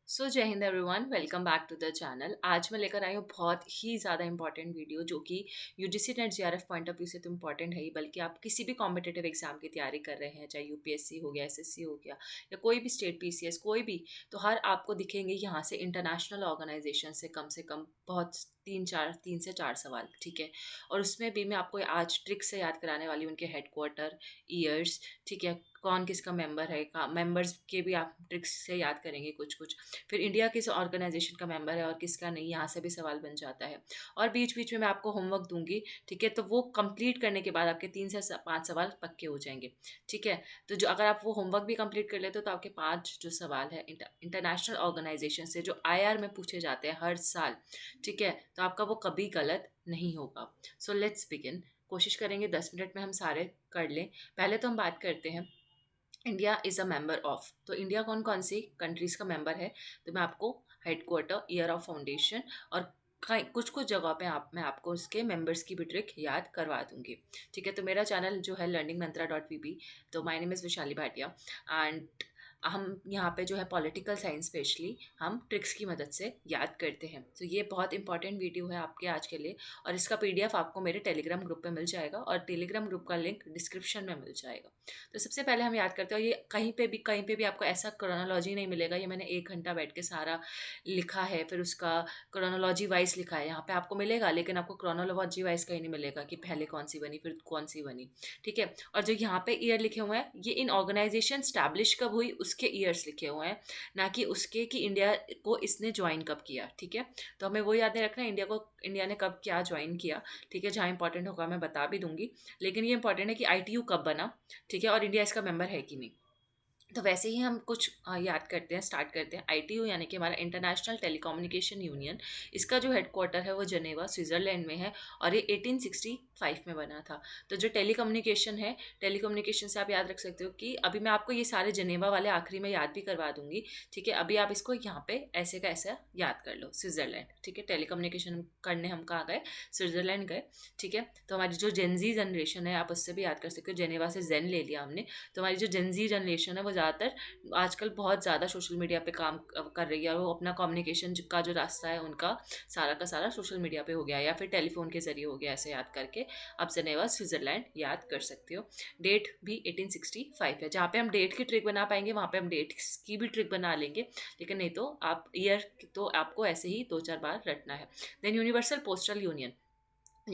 सो जय हिंद everyone, welcome back to the channel. आज मैं लेकर आई हूँ बहुत ही ज़्यादा इंपॉर्टेंट वीडियो जो कि UGC net JRF point of view से तो इम्पॉर्टेंट है ही, बल्कि आप किसी भी कॉम्पिटेटिव एग्जाम की तैयारी कर रहे हैं, चाहे यूपीएससी हो गया, एसएससी हो गया, या कोई भी स्टेट पीसीएस कोई भी, तो हर आपको दिखेंगे यहाँ से इंटरनेशनल ऑर्गेनाइजेशन से कम बहुत तीन से चार सवाल, ठीक है। और उसमें भी मैं आपको आज ट्रिक से याद कराने वाली हूँ, उनके हेडक्वार्टर, ईयर्स, ठीक है, कौन किसका मेंबर है, मेंबर्स के भी आप ट्रिक्स से याद करेंगे कुछ कुछ। फिर इंडिया किस ऑर्गेनाइजेशन का मेंबर है और किसका नहीं, यहाँ से भी सवाल बन जाता है। और बीच बीच में मैं आपको होमवर्क दूंगी, ठीक है, तो वो कंप्लीट करने के बाद आपके 3 से 5 सवाल पक्के हो जाएंगे, ठीक है। तो जो अगर आप वो होमवर्क भी कंप्लीट कर लेते हो तो आपके 5 जो सवाल है इंटरनेशनल ऑर्गेनाइजेशन से जो आईआर में पूछे जाते हैं हर साल, ठीक है, तो आपका वो कभी गलत नहीं होगा। So let's begin. कोशिश करेंगे 10 मिनट में हम सारे कर लें। पहले तो हम बात करते हैं, India is a member of, तो इंडिया कौन कौन सी कंट्रीज़ का मेंबर है। तो मैं आपको हेडक्वार्टर, ईयर ऑफ फाउंडेशन और कुछ कुछ जगह पे मैं आपको उसके मेंबर्स की भी ट्रिक याद करवा दूंगी, ठीक है। तो मेरा चैनल जो है learningmantra.vb, तो my name is Vishali Bhatia and हम यहाँ पे जो है पॉलिटिकल साइंस स्पेशली हम ट्रिक्स की मदद से याद करते हैं। तो ये बहुत इंपॉर्टेंट वीडियो है आपके आज के लिए, और इसका पीडीएफ आपको मेरे टेलीग्राम ग्रुप पे मिल जाएगा, और टेलीग्राम ग्रुप का लिंक डिस्क्रिप्शन में मिल जाएगा। तो सबसे पहले हम याद करते हैं, ये कहीं पे भी आपको ऐसा क्रोनोलॉजी नहीं मिलेगा, ये मैंने 1 घंटा बैठ के सारा लिखा है, फिर उसका क्रोनोलॉजी वाइज लिखा है, यहाँ पे आपको मिलेगा, लेकिन आपको क्रोनोलॉजी वाइज कहीं नहीं मिलेगा कि पहले कौन सी बनी फिर कौन सी बनी, ठीक है। और जो यहाँ पे ईयर लिखे हुए हैं, ये इन ऑर्गेनाइजेशन स्टैब्लिश कब हुई उसके ईयर्स लिखे हुए हैं, ना कि उसके कि इंडिया को इसने ज्वाइन कब किया, ठीक है। तो हमें वो याद नहीं रखना इंडिया ने कब क्या ज्वाइन किया, ठीक है। जहाँ इंपॉर्टेंट होगा मैं बता भी दूंगी, लेकिन ये इंपॉर्टेंट है कि आईटीयू कब बना, ठीक है, और इंडिया इसका मेंबर है कि नहीं। तो वैसे ही हम कुछ याद करते हैं, स्टार्ट करते हैं। आईटीयू यानी कि हमारा इंटरनेशनल टेलीकम्युनिकेशन यूनियन, इसका जो हेडक्वार्टर है वो जनेवा स्विट्ज़रलैंड में है, और ये 1865 में बना था। तो जो टेलीकम्युनिकेशन है, टेलीकम्युनिकेशन से आप याद रख सकते हो कि अभी मैं आपको ये सारे जनेवा वाले आखिरी में याद भी करवा दूंगी, ठीक है। अभी आप इसको यहाँ पे ऐसे का ऐसा याद कर लो, स्विट्ज़रलैंड, ठीक है। टेलीकम्युनिकेशन करने हम कहाँ गए, स्विट्ज़रलैंड गए, ठीक है। तो हमारी जो जेनजी जनरेशन है, आप उससे भी याद कर सकते हो, जेनेवा से जेन ले लिया हमने। तो हमारी जो जेनजी जनरेशन है वो ज़्यादातर आजकल बहुत ज़्यादा सोशल मीडिया पे काम कर रही है, और वो अपना कम्युनिकेशन का जो रास्ता है उनका सारा का सारा सोशल मीडिया पे हो गया, या फिर टेलीफोन के ज़रिए हो गया। ऐसे याद करके आप जनेवा स्विट्ज़रलैंड याद कर सकते हो। डेट भी 1865 है। जहाँ पे हम डेट की ट्रिक बना पाएंगे वहाँ पे हम डेट की भी ट्रिक बना लेंगे, लेकिन नहीं तो आप ईयर तो आपको ऐसे ही 2 4 बार रटना है। देन यूनिवर्सल पोस्टल यूनियन,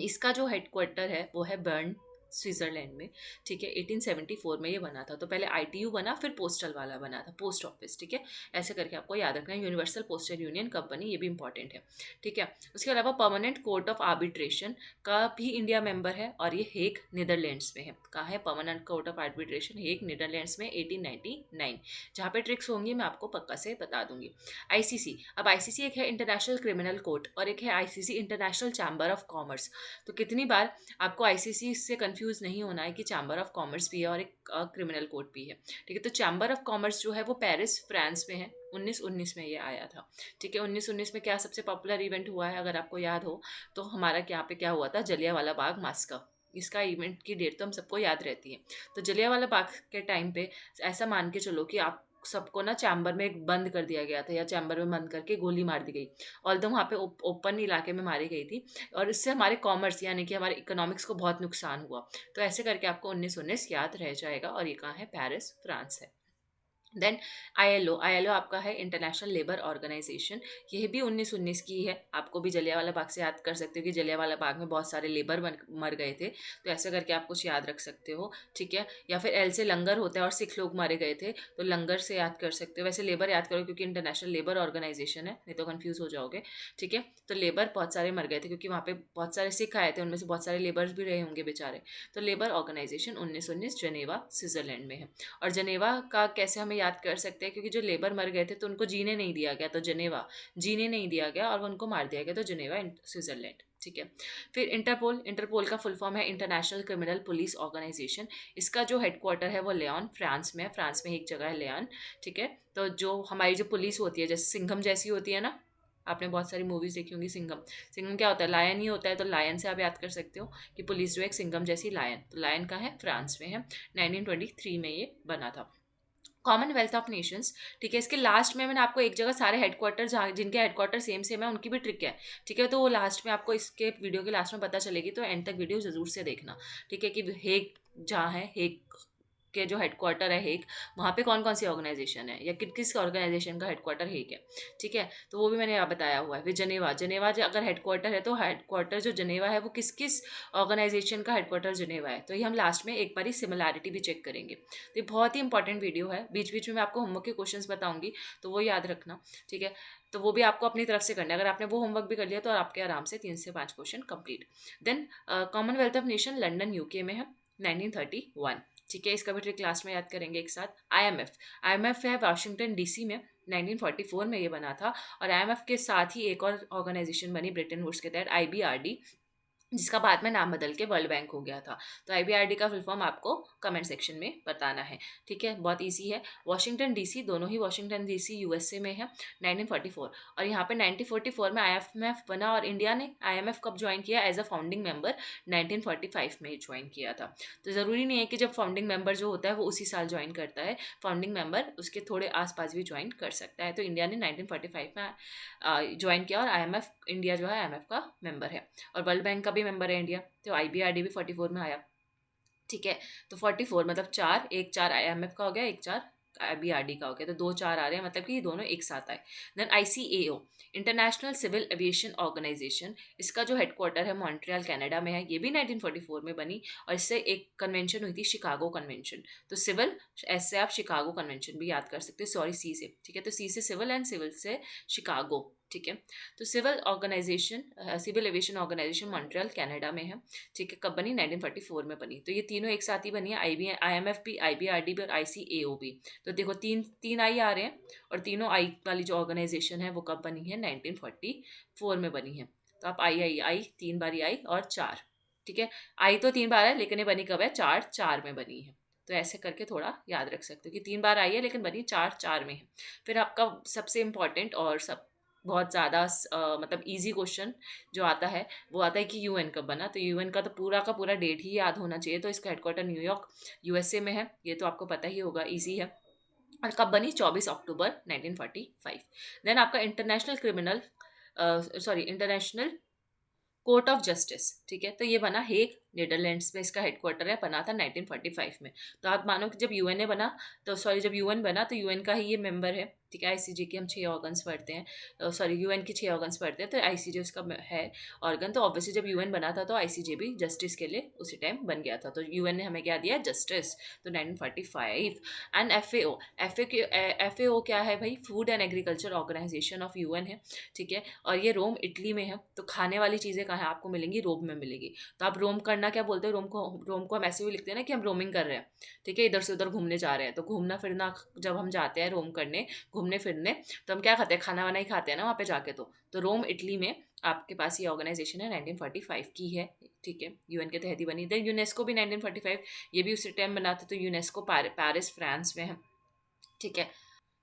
इसका जो हेडक्वार्टर है वो है बर्न, स्विट्जरलैंड में, ठीक है। 1874 में ये बना था। तो पहले आईटीयू बना, फिर पोस्टल वाला बना था, पोस्ट ऑफिस, ठीक है। ऐसे करके आपको याद रखना है। यूनिवर्सल पोस्टल यूनियन कब बनी ये भी इंपॉर्टेंट है, ठीक है। उसके अलावा परमानेंट कोर्ट ऑफ आर्बिट्रेशन का भी इंडिया मेंबर है, और ये हेग नीदरलैंड्स में है। कहाँ है permanent court of arbitration, Hague Netherlands में, 1899। जहाँ पे ट्रिक्स होंगी मैं आपको पक्का से बता दूंगी। आईसीसी, अब आईसीसी एक है इंटरनेशनल क्रिमिनल कोर्ट, और एक है ICC international chamber of commerce. तो कितनी बार आपको आईसीसी से कंफ्यूज नहीं होना है कि चैम्बर ऑफ कॉमर्स भी है और एक क्रिमिनल कोर्ट भी है, ठीक है। तो चैम्बर ऑफ कॉमर्स जो है वो पेरिस, फ्रांस में है। 1919 में ये आया था, ठीक है। 1919 में क्या सबसे पॉपुलर इवेंट हुआ है अगर आपको याद हो, तो हमारा यहाँ पे क्या हुआ था, जलियांवाला बाग मास्कर। इसका इवेंट की डेट तो हम सबको याद रहती है। तो जलियांवाला बाग के टाइम पे ऐसा मान के चलो कि आप सबको ना चैम्बर में एक बंद कर दिया गया था, या चैम्बर में बंद करके गोली मार दी गई। ऑल दो वहाँ पे ओपन इलाके में मारी गई थी, और इससे हमारे कॉमर्स यानी कि हमारे इकोनॉमिक्स को बहुत नुकसान हुआ। तो ऐसे करके आपको 1919 याद रह जाएगा, और ये कहाँ है, पेरिस, फ्रांस है। देन आईएलओ, आईएलओ आपका है इंटरनेशनल लेबर ऑर्गेनाइजेशन। यह भी 1919 की है। आपको भी जलियांवाला बाग से याद कर सकते हो कि जलियांवाला बाग में बहुत सारे लेबर मर गए थे, तो ऐसे करके आप कुछ याद रख सकते हो, ठीक है। या फिर एल से लंगर होता है और सिख लोग मारे गए थे, तो लंगर से याद कर सकते हो। वैसे लेबर याद करो क्योंकि इंटरनेशनल लेबर ऑर्गेनाइजेशन है, नहीं तो कन्फ्यूज हो जाओगे, ठीक है। तो लेबर बहुत सारे मर गए थे क्योंकि वहाँ पे बहुत सारे सिख आए थे, उनमें से बहुत सारे लेबर्स भी रहे होंगे बेचारे। तो लेबर ऑर्गेनाइजेशन 1919 जनेवा स्विट्जरलैंड में है। और जनेवा का कैसे हमें याद कर सकते हैं, क्योंकि जो लेबर मर गए थे तो उनको जीने नहीं दिया गया, तो जनेवा जीने नहीं दिया गया और उनको मार दिया गया, तो जनेवा स्विट्जरलैंड, ठीक है। फिर इंटरपोल, इंटरपोल का फुल फॉर्म है इंटरनेशनल क्रिमिनल पुलिस ऑर्गेनाइजेशन। इसका जो हेडक्वार्टर है वो लियोन, फ्रांस में है। फ्रांस में एक जगह है लियोन, ठीक है। तो जो हमारी जो पुलिस होती है, जैसे सिंघम जैसी होती है ना, आपने बहुत सारी मूवीज देखी होंगी। सिंघम, सिंघम क्या होता है, लायन ही होता है, तो लायन से आप याद कर सकते हो कि पुलिस जो है एक सिंघम जैसी लायन, तो लायन का है, फ्रांस में है। 1923 में ये बना था। कॉमनवेल्थ ऑफ नेशंस, ठीक है। इसके लास्ट में मैंने आपको एक जगह सारे हेडक्वार्टर जहाँ जिनके हेडक्वार्टर सेम सेम है उनकी भी ट्रिक है, ठीक है। तो वो लास्ट में आपको इसके वीडियो के लास्ट में पता चलेगी, तो एंड तक वीडियो जरूर से देखना, ठीक है। कि हेग जहाँ है, हेग के जो हेडक्वार्टर है हेग, वहाँ पे कौन कौन सी ऑर्गेनाइजेशन है या किस किस ऑर्गेनाइजेशन का हेडक्वार्टर हेग है, ठीक है। तो वो भी मैंने यहाँ बताया हुआ है। फिर जनेवा, जनेवा अगर हेडक्वार्टर है तो हेडक्वार्टर जो जनेवा है वो किस किस ऑर्गेनाइजेशन का हेडक्वार्टर जनेवा है, तो ये हम लास्ट में एक बार सिमिलैरिटी भी चेक करेंगे। तो ये बहुत ही इंपॉर्टेंट वीडियो है। बीच बीच में मैं आपको होमवर्क के क्वेश्चंस बताऊंगी, तो वो याद रखना, ठीक है। तो वो भी आपको अपनी तरफ से करना है। अगर आपने वो होमवर्क भी कर लिया तो आपके आराम से 3 से 5 question complete. Then commonwealth of nation London UK में है 1931, ठीक है। इसका भी ट्रिक क्लास में याद करेंगे एक साथ। आईएमएफ, आईएमएफ है वाशिंगटन डीसी में, 1944 में ये बना था। और आईएमएफ के साथ ही एक और ऑर्गेनाइजेशन बनी ब्रिटेन वुड्स के तहत, आईबीआरडी, जिसका बाद में नाम बदल के वर्ल्ड बैंक हो गया था। तो आईबीआरडी का फुल फॉर्म आपको कमेंट सेक्शन में बताना है, ठीक है। बहुत इजी है। वॉशिंगटन डीसी, दोनों ही वॉशिंगटन डीसी यूएसए में है, 1944। और यहाँ पे 1944 में आईएमएफ बना, और इंडिया ने आईएमएफ कब ज्वाइन किया एज अ फाउंडिंग मेंबर, 1945 में ही ज्वाइन किया था। तो ज़रूरी नहीं है कि जब फाउंडिंग मेंबर जो होता है वो उसी साल ज्वाइन करता है, फाउंडिंग मेंबर उसके थोड़े आसपास भी ज्वाइन कर सकता है। तो इंडिया ने 1945 में ज्वाइन किया, और आईएमएफ, इंडिया जो है आईएमएफ का मेंबर है, और वर्ल्ड बैंक का भी मेंबर है इंडिया। तो आईबीआरडी भी 44 में आया, ठीक है। तो 44 मतलब चार, एक चार आईएमएफ का हो गया, एक चार आईबीआरडी का हो गया, तो 2 4 आ रहे हैं, मतलब कि ये दोनों एक साथ आए। Then ICAO, international civil aviation organization, इसका जो हेडक्वार्टर है मॉन्ट्रियल कनाडा में है। ये भी 1944 में बनी, और इससे एक कन्वेंशन हुई थी, शिकागो कन्वेंशन। तो सिविल, ऐसे आप शिकागो कन्वेंशन भी याद कर सकते हो, सॉरी सी से, ठीक है। तो सी से सिविल एंड सिविल से शिकागो, ठीक है। तो civil organization, civil aviation organization Montreal Canada में है, ठीक है। कब बनी? 1944 में बनी। तो ये तीनों एक साथ ही बनी है, आईएमएफ भी, आईबीआरडी भी और आईसीएओ भी। तो देखो तीन तीन आई आ रहे हैं, और तीनों आई वाली जो ऑर्गेनाइजेशन है वो कब बनी है? 1944 में बनी है। तो आप आई आई आई, 3 बार आई और 4, ठीक है। आई तो 3 बार है, लेकिन ये बनी कब है? 4 4 में बनी है। तो ऐसे करके थोड़ा याद रख सकते हो कि 3 बार आई है लेकिन बनी 4 4 में है। फिर आपका सबसे इम्पॉर्टेंट और सब बहुत ज़्यादा मतलब इजी क्वेश्चन जो आता है वो आता है कि यूएन कब बना। तो यूएन का तो पूरा डेट ही याद होना चाहिए। तो इसका हेडक्वार्टर न्यूयॉर्क यूएसए में है, ये तो आपको पता ही होगा, इजी है। और कब बनी? 24 अक्टूबर 1945। देन आपका international criminal, international court of justice, ठीक है। तो ये बना हेग, नीदरलैंड्स में इसका हेडक्वार्टर है, बना था 1945 में। तो आप मानो कि जब यूएन बना, तो सॉरी जब यूएन बना तो यूएन का ही ये मेंबर है, ठीक है। आईसीजे के हम 6 ऑर्गन्स पढ़ते हैं, सॉरी यूएन के 6 ऑर्गन्स पढ़ते हैं, तो आईसीजे उसका है ऑर्गन। तो ऑब्वियसली जब यूएन बना था तो आईसीजे भी जस्टिस के लिए उसी टाइम बन गया था। तो यूएन ने हमें क्या दिया? जस्टिस। तो 1945। एंड एफएओ, एफएओ क्या है भाई? Food and agriculture organization of UN है, ठीक है। और ये रोम इटली में है। तो खाने वाली चीज़ें कहाँ आपको मिलेंगी? रोम में मिलेगी। तो आप रोम करना क्या बोलते हैं? रोम को हम ऐसे भी लिखते हैं ना कि हम रोमिंग कर रहे हैं, ठीक है, इधर से उधर घूमने जा रहे हैं। तो घूमना फिरना, जब हम जाते हैं रोम करने, घूमने फिरने, तो हम क्या खाते हैं? खाना वाना ही खाते हैं ना वहाँ पे जाके। तो रोम इटली में आपके पास ये ऑर्गेनाइजेशन है, 1945 की है, ठीक है। यूएन के तहत ही बनी। देन यूनेस्को भी 1945, ये भी उसी टाइम बना था। तो यूनेस्को पेरिस फ्रांस में है, ठीक है।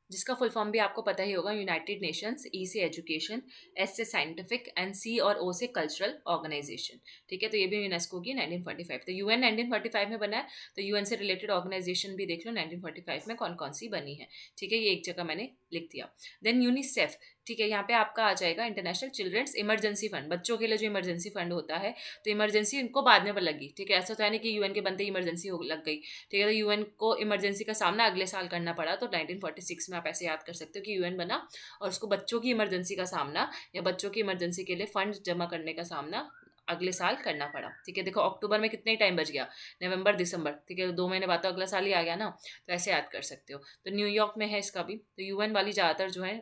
जिसका फुल फॉर्म भी आपको पता ही होगा, यूनाइटेड नेशंस, ई से एजुकेशन, एस से साइंटिफिक एंड सी और ओ से कल्चरल ऑर्गेनाइजेशन, ठीक है। तो ये भी यूनेस्को की 1945। तो यूएन 1945 में बना है। तो यूएन से रिलेटेड ऑर्गेनाइजेशन भी देख लो 1945 में कौन कौन सी बनी है, ठीक है। ये एक जगह मैंने लिख दिया। देन यूनिसेफ, ठीक है। यहाँ पे आपका आ जाएगा इंटरनेशनल चिल्ड्रंस इमरजेंसी फंड, बच्चों के लिए जो इमरजेंसी फंड होता है। तो इमरजेंसी इनको बाद में लगी, ठीक है। ऐसा तो है नहीं कि यूएन के बनते इमरजेंसी लग गई, ठीक है। तो यूएन को इमरजेंसी का सामना अगले साल करना पड़ा। तो 1946 में आप ऐसे याद कर सकते हो कि यूएन बना, और उसको बच्चों की इमरजेंसी का सामना, या बच्चों की इमरजेंसी के लिए फंड जमा करने का सामना अगले साल करना पड़ा, ठीक है। देखो अक्टूबर में कितने टाइम बच गया? नवंबर दिसंबर, ठीक है। 2 महीने बाद तो अगला साल ही आ गया ना। तो ऐसे याद कर सकते हो। तो न्यूयॉर्क में है इसका भी। तो यूएन वाली ज़्यादातर जो है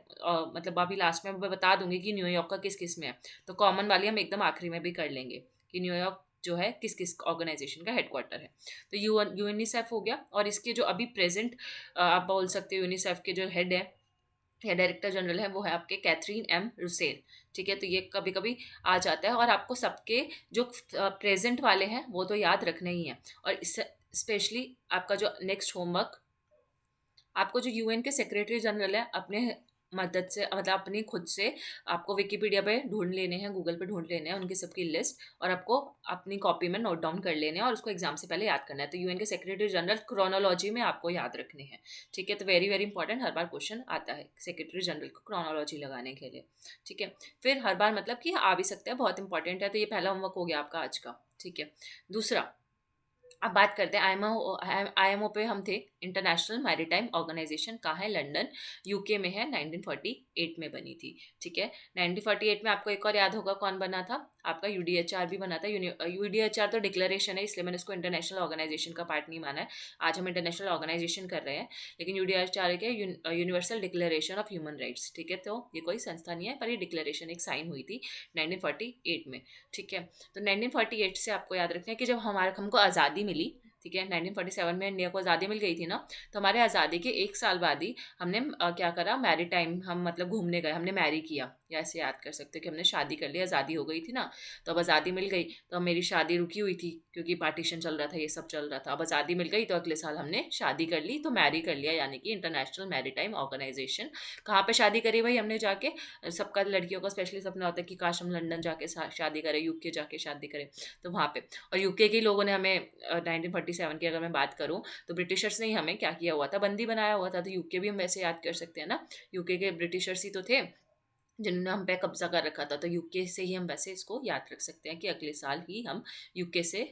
मतलब अभी लास्ट में मैं बता दूंगी कि न्यूयॉर्क का किस किस में है। तो कॉमन वाली हम एकदम आखिरी में भी कर लेंगे कि न्यूयॉर्क जो है किस किस ऑर्गेनाइजेशन का हेडक्वार्टर है। तो यूनिसेफ हो गया। और इसके जो अभी प्रेजेंट आप बोल सकते हो यूनिसेफ के जो हेड है या डायरेक्टर जनरल है, वो है आपके कैथरीन एम रुसेल, ठीक है। तो ये कभी कभी आ जाता है। और आपको सबके जो प्रेजेंट वाले हैं वो तो याद रखने ही हैं। और इससे स्पेशली आपका जो नेक्स्ट होमवर्क, आपको जो यूएन के सेक्रेटरी जनरल है अपने मदद से, मतलब अपनी खुद से आपको विकिपीडिया पे ढूंढ लेने हैं, गूगल पे ढूंढ लेने हैं उनकी सबकी लिस्ट, और आपको अपनी कॉपी में नोट डाउन कर लेने हैं और उसको एग्जाम से पहले याद करना है। तो यूएन के सेक्रेटरी जनरल क्रोनोलॉजी में आपको याद रखने हैं, ठीक है। तो वेरी वेरी इंपॉर्टेंट, हर बार क्वेश्चन आता है सेक्रेटरी जनरल को क्रोनोलॉजी लगाने के लिए, ठीक है। फिर हर बार मतलब कि आ भी सकता है, बहुत इंपॉर्टेंट है। तो ये पहला होमवर्क हो गया आपका आज का, ठीक है। दूसरा, अब बात करते हैं आईएमओ पे हम थे। इंटरनेशनल मैरीटाइम ऑर्गेनाइजेशन कहाँ है? लंदन, यूके में है। 1948 में बनी थी, ठीक है। 1948 में आपको एक और याद होगा कौन बना था? आपका यूडीएचआर भी बना था। यूडीएचआर तो डिक्लेरेशन है, इसलिए मैंने उसको इंटरनेशनल ऑर्गेनाइजेशन का पार्ट नहीं माना है। आज हम इंटरनेशनल ऑर्गेनाइजेशन कर रहे हैं, लेकिन यूडीएचआर के universal declaration of human rights, ठीक है। तो ये कोई संस्था नहीं है, पर ये डिक्लेरेशन एक साइन हुई थी 1948 में, ठीक है। तो 1948 से आपको याद रखना है कि जब हमको आज़ादी मिली, ठीक है, 1947 में इंडिया को आज़ादी मिल गई थी ना, तो हमारे आज़ादी के एक साल बाद ही हमने क्या करा, मैरी टाइम, हम मतलब घूमने गए, हमने मैरी किया, या ऐसे याद कर सकते हो कि हमने शादी कर ली, आज़ादी हो गई थी ना। तो अब आज़ादी मिल गई, तो अब मेरी शादी रुकी हुई थी क्योंकि पार्टीशन चल रहा था, ये सब चल रहा था। अब आज़ादी मिल गई तो अगले साल हमने शादी कर ली, तो मैरी कर लिया, यानी कि इंटरनेशनल मैरी टाइम ऑर्गेनाइजेशन। कहाँ पर शादी करी भाई हमने? जाके, सबका लड़कियों का स्पेशली सपना होता है कि काश हम लंदन जाके शादी करें, यूके जाके शादी करें, तो वहाँ पे। और यूके के लोगों ने हमें 1947 की अगर मैं बात करूँ, तो ब्रिटिशर्स ने ही हमें क्या किया हुआ था, बंदी बनाया हुआ था। तो यूके भी हम वैसे याद कर सकते हैं ना, यूके के ब्रिटिशर्स ही तो थे जिन्होंने हम पे कब्जा कर रखा था। तो यूके से ही हम वैसे इसको याद रख सकते हैं कि अगले साल ही हम यूके से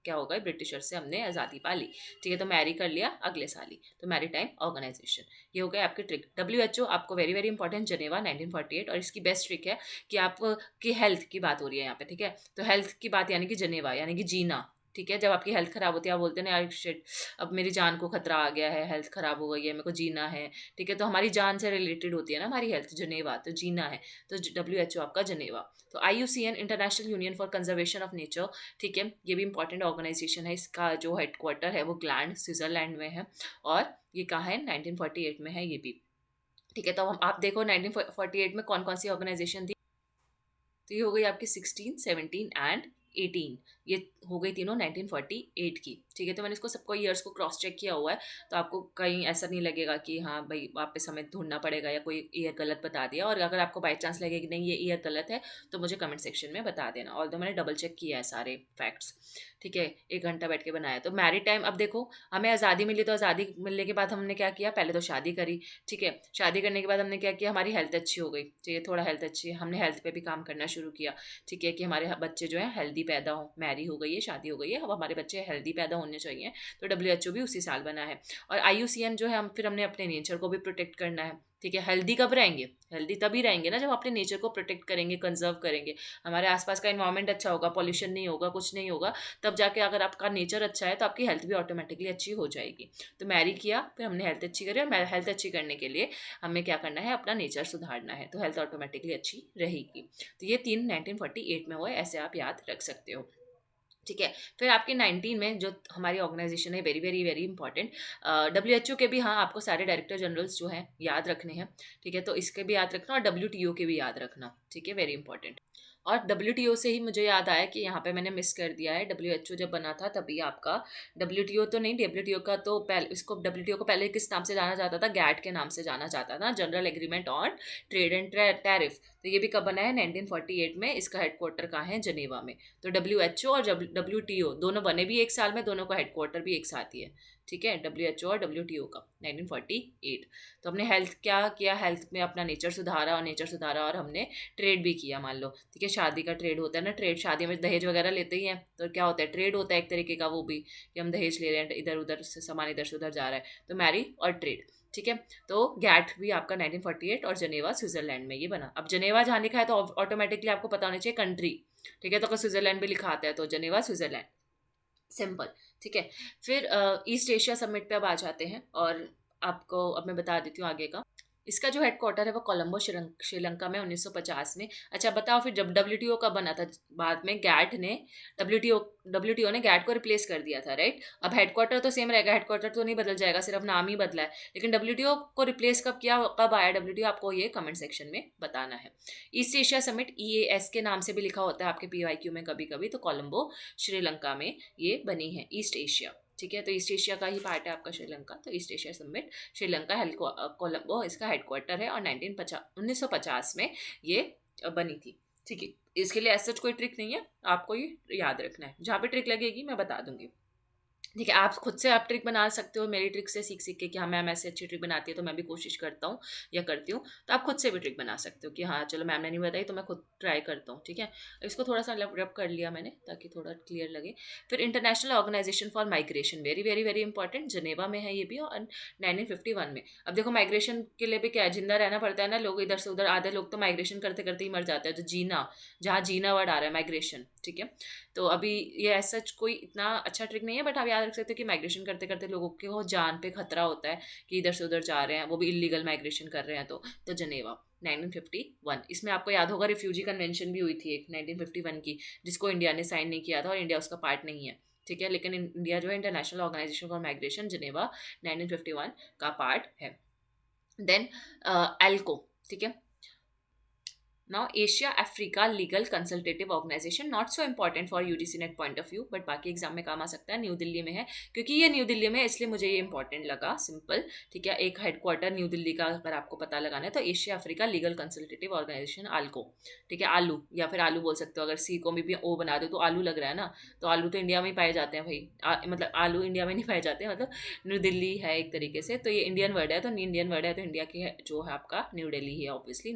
क्या होगा, ब्रिटिशर से हमने आज़ादी पा ली, ठीक है। तो मैरी कर लिया अगले साल ही, तो मैरी टाइम ऑर्गेनाइजेशन। ये हो गया आपके ट्रिक। डब्ल्यूएचओ आपको वेरी वेरी इंपॉर्टेंट, जेनेवा 1948, और इसकी बेस्ट ट्रिक है कि आपकी हेल्थ की बात हो रही है यहाँ पे, ठीक है। तो हेल्थ की बात यानी कि जेनेवा, यानी कि जीना, ठीक है। जब आपकी हेल्थ खराब होती है, आप बोलते हैं ना यार शिट, अब मेरी जान को खतरा आ गया है, हेल्थ खराब हो गई है, मेरे को जीना है, ठीक है। तो हमारी जान से रिलेटेड होती है ना हमारी हेल्थ, जनेवा, तो जीना है। तो डब्ल्यूएचओ आपका जनेवा। तो IUCN, international union for conservation of nature, ठीक है। ये भी इंपॉर्टेंट ऑर्गेनाइजेशन है। इसका जो हेडक्वार्टर है वो ग्लैंड, स्विट्जरलैंड में है, और ये कहाँ है? 1948 में है ये भी, ठीक है। तो हम आप देखो 1948 में कौन कौन सी ऑर्गेनाइजेशन थी। तो ये हो गई आपकी 16, 17 एंड 18, ये हो गई तीनों 1948 की, ठीक है। तो मैंने इसको सबको ईयर्स को क्रॉस चेक किया हुआ है, तो आपको कहीं ऐसा नहीं लगेगा कि हाँ भाई वापस हमें ढूंढना पड़ेगा या कोई ईयर गलत बता दिया। और अगर आपको बाई चांस लगे कि नहीं ये ईयर गलत है, तो मुझे कमेंट सेक्शन में बता देना। और तो मैंने डबल चेक किया है सारे फैक्ट्स, ठीक है, 1 घंटा बैठ के बनाया। तो मैरी टाइम, अब देखो हमें आज़ादी मिली, तो आज़ादी मिलने के बाद हमने क्या किया, पहले तो शादी करी, ठीक है। शादी करने के बाद हमने क्या किया, हमारी हेल्थ अच्छी हो गई, ठीक है, थोड़ा हेल्थ अच्छी है, हमने हेल्थ पे भी काम करना शुरू किया, ठीक है, कि हमारे बच्चे जो है हेल्दी पैदा हो। मैरी हो गई है, शादी हो गई है, अब हमारे बच्चे हेल्दी पैदा होने चाहिए। तो डब्ल्यूएचओ भी उसी साल बना है। और आईयूसीएन जो है, हम फिर हमने अपने नेचर को भी प्रोटेक्ट करना है, ठीक है। हेल्दी कब रहेंगे? हेल्दी तभी रहेंगे ना जब अपने नेचर को प्रोटेक्ट करेंगे, कंजर्व करेंगे, हमारे आसपास का इन्वायरमेंट अच्छा होगा, पॉल्यूशन नहीं होगा, कुछ नहीं होगा, तब जाके अगर आपका नेचर अच्छा है तो आपकी हेल्थ भी ऑटोमेटिकली अच्छी हो जाएगी। तो मैरी किया, फिर हमने हेल्थ अच्छी करी, और हेल्थ अच्छी करने के लिए हमें क्या करना है, अपना नेचर सुधारना है, तो हेल्थ ऑटोमेटिकली अच्छी रहेगी। तो ये 3 1948 में हुए, ऐसे आप याद रख सकते हो, ठीक है। फिर आपके 19 में जो हमारी ऑर्गेनाइजेशन है, very very very important, WHO के भी, हाँ, आपको सारे डायरेक्टर जनरल्स जो हैं याद रखने हैं, ठीक है। तो इसके भी याद रखना, और डब्ल्यूटीओ के भी याद रखना, ठीक है, वेरी इंपॉर्टेंट। और डब्ल्यूटीओ से ही मुझे याद आया कि यहाँ पे मैंने मिस कर दिया है, डब्ल्यूएचओ जब बना था तभी आपका, डब्ल्यूटीओ तो नहीं, डब्ल्यूटीओ का तो पहले, इसको डब्ल्यूटीओ को पहले किस नाम से जाना जाता था? गैट के नाम से जाना जाता था, general agreement on trade and tariff. तो ये भी कब बना है? 1948 में। इसका हेडक्वार्टर कहाँ है? जनेवा में। तो डब्ल्यूएचओ और डब्ल्यूटीओ दोनों बने भी एक साल में, दोनों का हेडक्वार्टर भी एक साथ ही है, ठीक है, डब्ल्यूएचओ और डब्ल्यूटीओ का 1948। तो हमने हेल्थ क्या किया, हेल्थ में अपना नेचर सुधारा, और नेचर सुधारा, और हमने ट्रेड भी किया, मान लो, ठीक है। शादी का ट्रेड होता है ना, ट्रेड, शादी में दहेज वगैरह लेते ही हैं, तो क्या होता है, ट्रेड होता है एक तरीके का वो भी, कि हम दहेज ले रहे हैं, इधर उधर से सामान इधर से उधर जा रहा है, तो मैरी और ट्रेड, ठीक है। तो गैट भी आपका 1948, और जनेवा स्विट्जरलैंड में ये बना। अब जनेवा जहाँ लिखा है तो ऑटोमेटिकली आपको पता होना चाहिए कंट्री, ठीक है। तो अगर स्विट्जरलैंड भी लिखा आता है तो जनेवा स्विट्जरलैंड, सिंपल, ठीक है। फिर ईस्ट एशिया समिट पे अब आ जाते हैं, और आपको अब मैं बता देती हूँ आगे का। इसका जो हेडक्वार्टर है वो कोलंबो, श्रीलंका में, 1950 में। अच्छा बताओ, फिर जब डब्ल्यूटीओ का बना था, बाद में गैट ने, डब्ल्यूटीओ डब्ल्यूटीओ ने गैट को रिप्लेस कर दिया था, राइट। अब हेडक्वार्टर तो सेम रहेगा, हेडक्वार्टर तो नहीं बदल जाएगा, सिर्फ नाम ही बदला है, लेकिन डब्ल्यूटीओ को रिप्लेस कब किया, कब आया डब्ल्यूटीओ, आपको ये कमेंट सेक्शन में बताना है। ईस्ट एशिया समिट, EAS के नाम से भी लिखा होता है आपके PYQ में कभी कभी, तो कोलंबो श्रीलंका में ये बनी है, ईस्ट एशिया, ठीक है। तो ईस्ट एशिया का ही पार्ट है आपका श्रीलंका। तो east Asia summit Sri Lanka Colombo इसका हेडक्वार्टर है और 1950 में ये बनी थी। ठीक है, इसके लिए ऐसा कोई ट्रिक नहीं है, आपको ये याद रखना है। जहाँ पे ट्रिक लगेगी मैं बता दूंगी। ठीक है, आप खुद से आप ट्रिक बना सकते हो मेरी ट्रिक से सीख सीख के कि हाँ मैम ऐसे अच्छी ट्रिक बनाती है तो मैं भी कोशिश करता हूँ या करती हूँ। तो आप खुद से भी ट्रिक बना सकते हो कि हाँ चलो मैम ने नहीं बताई तो मैं खुद ट्राई करता हूँ। ठीक है, इसको थोड़ा सा रब कर लिया मैंने ताकि थोड़ा क्लियर लगे। फिर International organisation for Migration, very very very important, Geneva में है ये भी, और 1951 में। अब देखो माइग्रेशन के लिए भी क्या है, जिंदा रहना पड़ता है ना, लोग इधर से उधर, आधे लोग तो माइग्रेशन करते करते ही मर जाते हैं। जो जीना, जहाँ जीना वर्ड आ रहा है माइग्रेशन। ठीक है, तो अभी ये ऐसा कोई इतना अच्छा ट्रिक नहीं है, बट आप याद रख सकते हो कि माइग्रेशन करते करते लोगों के वो जान पे खतरा होता है कि इधर से उधर जा रहे हैं, वो भी इलीगल माइग्रेशन कर रहे हैं। तो जनेवा 1951, इसमें आपको याद होगा रिफ्यूजी कन्वेंशन भी हुई थी एक 1951 की, जिसको इंडिया ने साइन नहीं किया था और इंडिया उसका पार्ट नहीं है। ठीक है, लेकिन इंडिया जो है international organisation for migration Geneva 1951 का पार्ट है। देन एल्को, ठीक है, now Asia Africa legal consultative organization, not so important for UGC NET point of view, but बाकी एग्जाम में काम आ सकता है। न्यू दिल्ली में है, क्योंकि ये न्यू दिल्ली में है इसलिए मुझे ये इंपॉर्टेंट लगा, सिंपल। ठीक है, एक हेडक्वार्टर न्यू दिल्ली का अगर आपको पता लगाना है तो Asia Africa legal consultative organization AALCO. ठीक है, आलू या फिर आलू बोल सकते हो, अगर सी को भी ओ बना दो तो आलू लग रहा है ना, तो आलू तो इंडिया में ही पाए जाते हैं भाई, मतलब आलू इंडिया में नहीं पाए जाते, मतलब न्यू दिल्ली है एक तरीके से, तो ये इंडियन वर्ड है, तो इंडियन वर्ड है तो इंडिया की जो है आपका न्यू दिल्ली ही है ऑब्वियसली।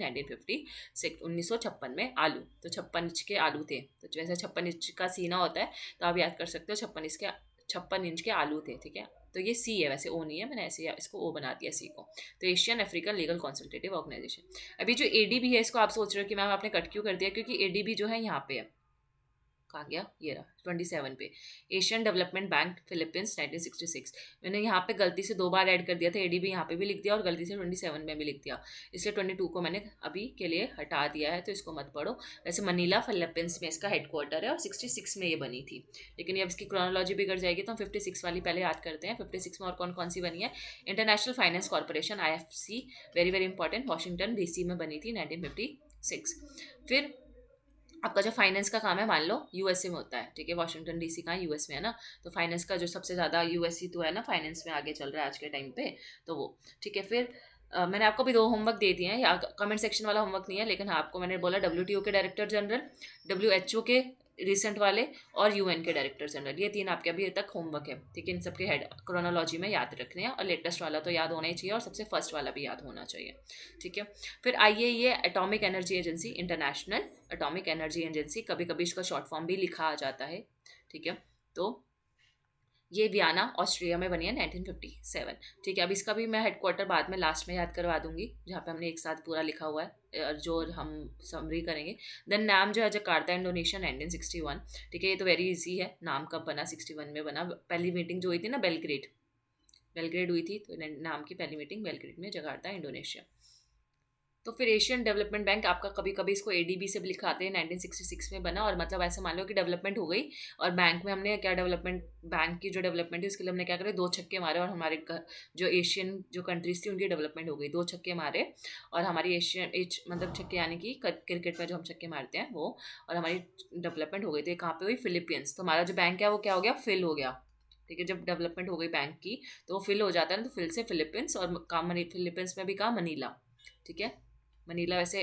1956 में आलू, तो 56 इंच के आलू थे, तो जैसे 56 इंच का सीना होता है तो आप याद कर सकते हो 56 इंच के आलू थे। ठीक है, तो ये सी है, वैसे ओ नहीं है, मैंने ऐसे इसको ओ बना दिया सी को। तो Asian African legal consultative organization. अभी जो एडीबी है इसको आप सोच रहे हो कि मैम आपने कट क्यों कर दिया, क्योंकि एडीबी जो है यहाँ पे है, कहाँ गया, ये रहा 27 पे, एशियन डेवलपमेंट बैंक फिलीपींस 1966। मैंने यहाँ पे गलती से 2 बार ऐड कर दिया था, एडीबी यहाँ पे भी लिख दिया और गलती से 27 में भी लिख दिया, इसलिए 22 को मैंने अभी के लिए हटा दिया है, तो इसको मत पढ़ो। वैसे मनीला फिलीपींस में इसका हेडक्वार्टर है और 66 में ये बनी थी, लेकिन ये अब इसकी क्रोनोलॉजी बिगड़ जाएगी, तो हम 56 वाली पहले याद करते हैं। 56 में और कौन कौन सी बनी है, international finance corporation IFC, very very important, Washington DC में बनी थी 1956। फिर आपका जो फाइनेंस का काम है मान लो यूएसए में होता है। ठीक है, वॉशिंगटन DC कहाँ, यूएस में है ना, तो फाइनेंस का जो सबसे ज़्यादा यूएस ही तो है ना, फाइनेंस में आगे चल रहा है आज के टाइम पे, तो वो। ठीक है, फिर मैंने आपको भी 2 होमवर्क दे दिए हैं, या कमेंट सेक्शन वाला होमवर्क नहीं है, लेकिन हाँ आपको मैंने बोला WTO के डायरेक्टर जनरल, WHO के रिसेंट वाले और UN के डायरेक्टर जनरल, ये 3 आपके अभी तक होमवर्क है। ठीक है, इन सबके हेड क्रोनोलॉजी में याद रखने हैं, और लेटेस्ट वाला तो याद होना ही चाहिए और सबसे फर्स्ट वाला भी याद होना चाहिए। ठीक है, फिर IAEA atomic energy agency, international atomic energy agency, कभी कभी इसका शॉर्ट फॉर्म भी लिखा आ जाता है। ठीक है, तो ये वियना ऑस्ट्रिया में बनी है 1957। ठीक है, अब इसका भी मैं हेडक्वार्टर बाद में लास्ट में याद करवा दूंगी, जहाँ पे हमने एक साथ पूरा लिखा हुआ है जो हम समरी करेंगे। देन नाम जो है जकार्ता इंडोनेशिया 1961। ठीक है, ये तो वेरी इजी है, नाम कब बना, 61 में बना। पहली मीटिंग जो हुई थी ना बेलग्रेड हुई थी, तो नाम की पहली मीटिंग बेलग्रेड में, जकार्ता इंडोनेशिया। तो फिर एशियन डेवलपमेंट बैंक आपका कभी कभी इसको ADB से भी लिखाते हैं, 1966 में बना, और मतलब ऐसे मान लो कि डेवलपमेंट हो गई, और बैंक में हमने क्या डेवलपमेंट, बैंक की जो डेवलपमेंट है उसके लिए हमने क्या करे, 2 छक्के मारे, और हमारे जो एशियन जो कंट्रीज थी उनकी डेवलपमेंट हो गई, 2 छक्के मारे, और हमारी मतलब छक्के यानी कि क्रिकेट में जो हम छक्के मारते हैं वो, और हमारी डेवलपमेंट हो गई। तो कहाँ पे हुई, फिलीपींस। तो हमारा जो बैंक है वो क्या हो गया, फिल हो गया। ठीक है, जब डेवलपमेंट हो गई बैंक की तो वो फिल हो जाता है ना, तो फिल से फिलीपींस, और काम फिलीपींस में भी कहा मनीला। ठीक है, वनीला, वैसे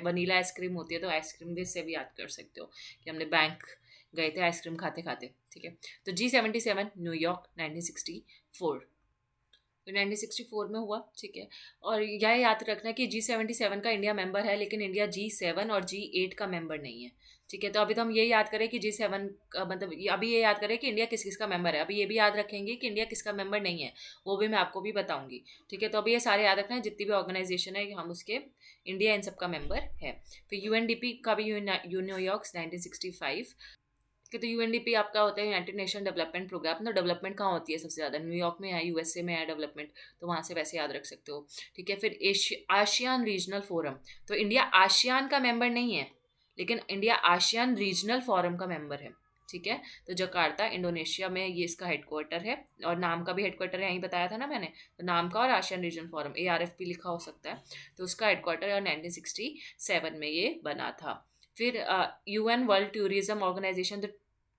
वनीला आइसक्रीम होती है, तो आइसक्रीम भी से भी याद कर सकते हो कि हमने बैंक गए थे आइसक्रीम खाते खाते। ठीक है, तो G77 न्यूयॉर्क 1964, तो 1964 में हुआ। ठीक है, और यह याद रखना कि G77 का इंडिया मेंबर है, लेकिन इंडिया G7 और G8 का मेंबर नहीं है। ठीक है, तो अभी तो हम ये याद करें कि G7 का मतलब, अभी ये याद करें कि इंडिया किस किस का मेंबर है, अभी ये भी याद रखेंगे कि इंडिया किसका मेंबर नहीं है, वो भी मैं आपको भी बताऊंगी। ठीक है, तो अभी ये सारे याद रखना है, जितनी भी ऑर्गेनाइजेशन है हम उसके, इंडिया इन सब का मेंबर है। फिर UNDP का भी न्यूयॉर्क 1965। कि तो UNDP आपका होता है यूनाइटेड नेशन डेवलपमेंट प्रोग्राम। तो डेवलपमेंट कहाँ होती है सबसे ज़्यादा, न्यूयॉर्क में है, USA में है डेवलपमेंट, तो वहाँ से वैसे याद रख सकते हो। ठीक है, फिर आशियान रीजनल फोरम, तो इंडिया आशियान का मेंबर नहीं है, लेकिन इंडिया आशियान रीजनल फोरम का मेंबर है। ठीक है, तो जकार्ता इंडोनेशिया में ये इसका हेडक्वार्टर है, और नाम का भी हेडक्वार्टर यहीं बताया था ना मैंने, तो नाम का और आशियान रीजनल फोरम ARFP लिखा हो सकता है, तो उसका हेडक्वार्टर और 1967 में ये बना था। फिर UN वर्ल्ड टूरिज्म ऑर्गेनाइजेशन, तो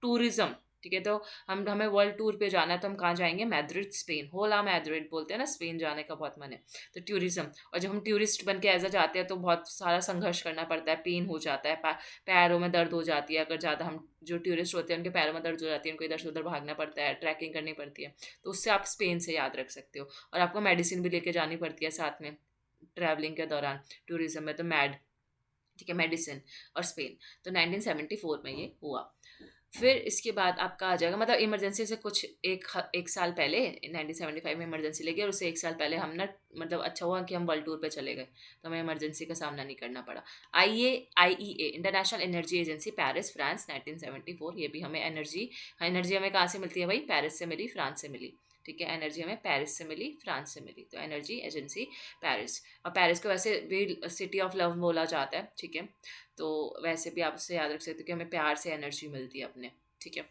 टूरिज्म ठीक है। तो हम हमें वर्ल्ड टूर पे जाना है तो हम कहाँ जाएंगे? Madrid, Spain. होला मैड्रिड बोलते हैं ना, स्पेन जाने का बहुत मन है। तो टूरिज्म, और जब हम टूरिस्ट बन के ऐसा जाते हैं तो बहुत सारा संघर्ष करना पड़ता है, पेन हो जाता है, पैरों में दर्द हो जाती है। अगर ज़्यादा हम जो टूरिस्ट होते हैं उनके पैरों में दर्द हो जाती है, उनको इधर से उधर भागना पड़ता है, ट्रैकिंग करनी पड़ती है। तो उससे आप स्पेन से याद रख सकते हो। और आपको मेडिसिन भी लेके जानी पड़ती है साथ में ट्रैवलिंग के दौरान, टूरिज्म में। तो मैड, ठीक है, मेडिसिन और स्पेन। तो 1974 में ये हुआ। फिर इसके बाद आपका आ जाएगा, मतलब इमरजेंसी से कुछ एक साल पहले 1975 में इमरजेंसी लेके, और उससे एक साल पहले हम ना, मतलब अच्छा हुआ कि हम वर्ल्ड टूर पे चले गए तो हमें इमरजेंसी का सामना नहीं करना पड़ा। IEA international energy agency, Paris, France, 1974। ये भी हमें एनर्जी एनर्जी हमें कहाँ से मिलती है भाई? पेरिस से मिली, फ्रांस से मिली। ठीक है, एनर्जी हमें पेरिस से मिली, फ्रांस से मिली। तो एनर्जी एजेंसी पेरिस। और पेरिस को वैसे भी सिटी ऑफ लव बोला जाता है। ठीक है, तो वैसे भी आप उससे याद रख सकते हो कि हमें प्यार से एनर्जी मिलती है अपने। ठीक है।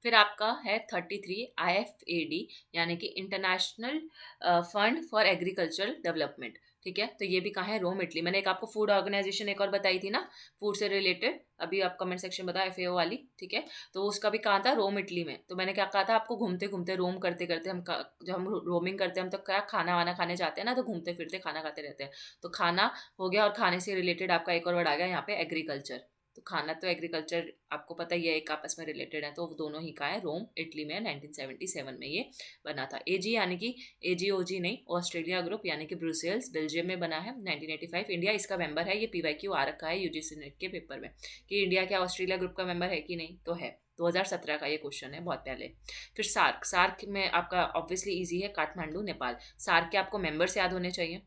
फिर आपका है 33 IFAD, यानी कि international fund for agricultural development. ठीक है, तो ये भी कहाँ है? रोम, इटली। मैंने एक आपको फूड ऑर्गेनाइजेशन एक और बताई थी ना, फूड से रिलेटेड, अभी आप कमेंट सेक्शन बताओ, FAO वाली। ठीक है, तो उसका भी कहाँ था? रोम, इटली में। तो मैंने क्या कहा था आपको? घूमते घूमते रोम करते करते जब हम रोमिंग करते हैं, हम तो क्या खाना वाना खाने जाते हैं ना, तो घूमते फिरते खाना खाते रहते हैं। तो खाना हो गया, और खाने से रिलेटेड आपका एक और वर्ड आ गया यहाँ पे, एग्रीकल्चर। तो खाना तो एग्रीकल्चर आपको पता ही है, एक आपस में रिलेटेड है। तो वो दोनों ही का है, रोम, इटली में 1977 में ये बना था। AG यानी कि AGOG नहीं, ऑस्ट्रेलिया ग्रुप यानी कि ब्रुसेल्स, बेल्जियम में बना है 1985। इंडिया इसका मेंबर है। ये PYQ आ रखा है UGC नेट के पेपर में कि इंडिया क्या ऑस्ट्रेलिया ग्रुप का मेंबर है कि नहीं, तो है। 2017 का ये क्वेश्चन है, बहुत पहले। फिर सार्क, सार्क में आपका ऑब्वियसली इजी है, काठमांडू, नेपाल। सार्क के आपको मेंबर्स याद होने चाहिए,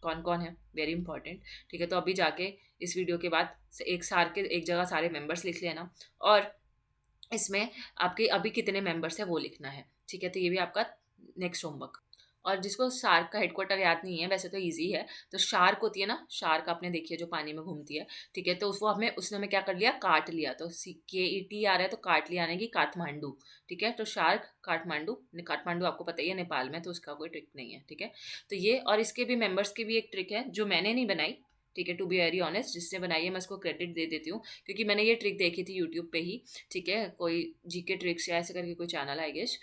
कौन कौन है, वेरी इंपॉर्टेंट। ठीक है, तो अभी जाके इस वीडियो के बाद एक सार के एक जगह सारे मेंबर्स लिख लेना, और इसमें आपके अभी कितने मेंबर्स है वो लिखना है। ठीक है, तो ये भी आपका नेक्स्ट होमवर्क। और जिसको शार्क का हेडक्वार्टर याद नहीं है, वैसे तो इजी है। तो शार्क होती है ना, शार्क आपने देखी है जो पानी में घूमती है। ठीक है, तो उसको हमें उसने हमें क्या कर लिया? काट लिया। तो KET आ रहा है, तो काट लिया यानी कि काठमांडू। ठीक है, तो शार्क काठमांडू, काठमांडू आपको पता ही है नेपाल में, तो उसका कोई ट्रिक नहीं है। ठीक है, तो ये, और इसके भी मेंबर्स की भी एक ट्रिक है जो मैंने नहीं बनाई। ठीक है, टू बी वेरी ऑनेस्ट, जिसने बनाई है मैं उसको क्रेडिट दे देती हूँ, क्योंकि मैंने ये ट्रिक देखी थी यूट्यूब पे ही। ठीक है, कोई GK ट्रिक्स या ऐसे करके कोई चैनल है, आई गेस,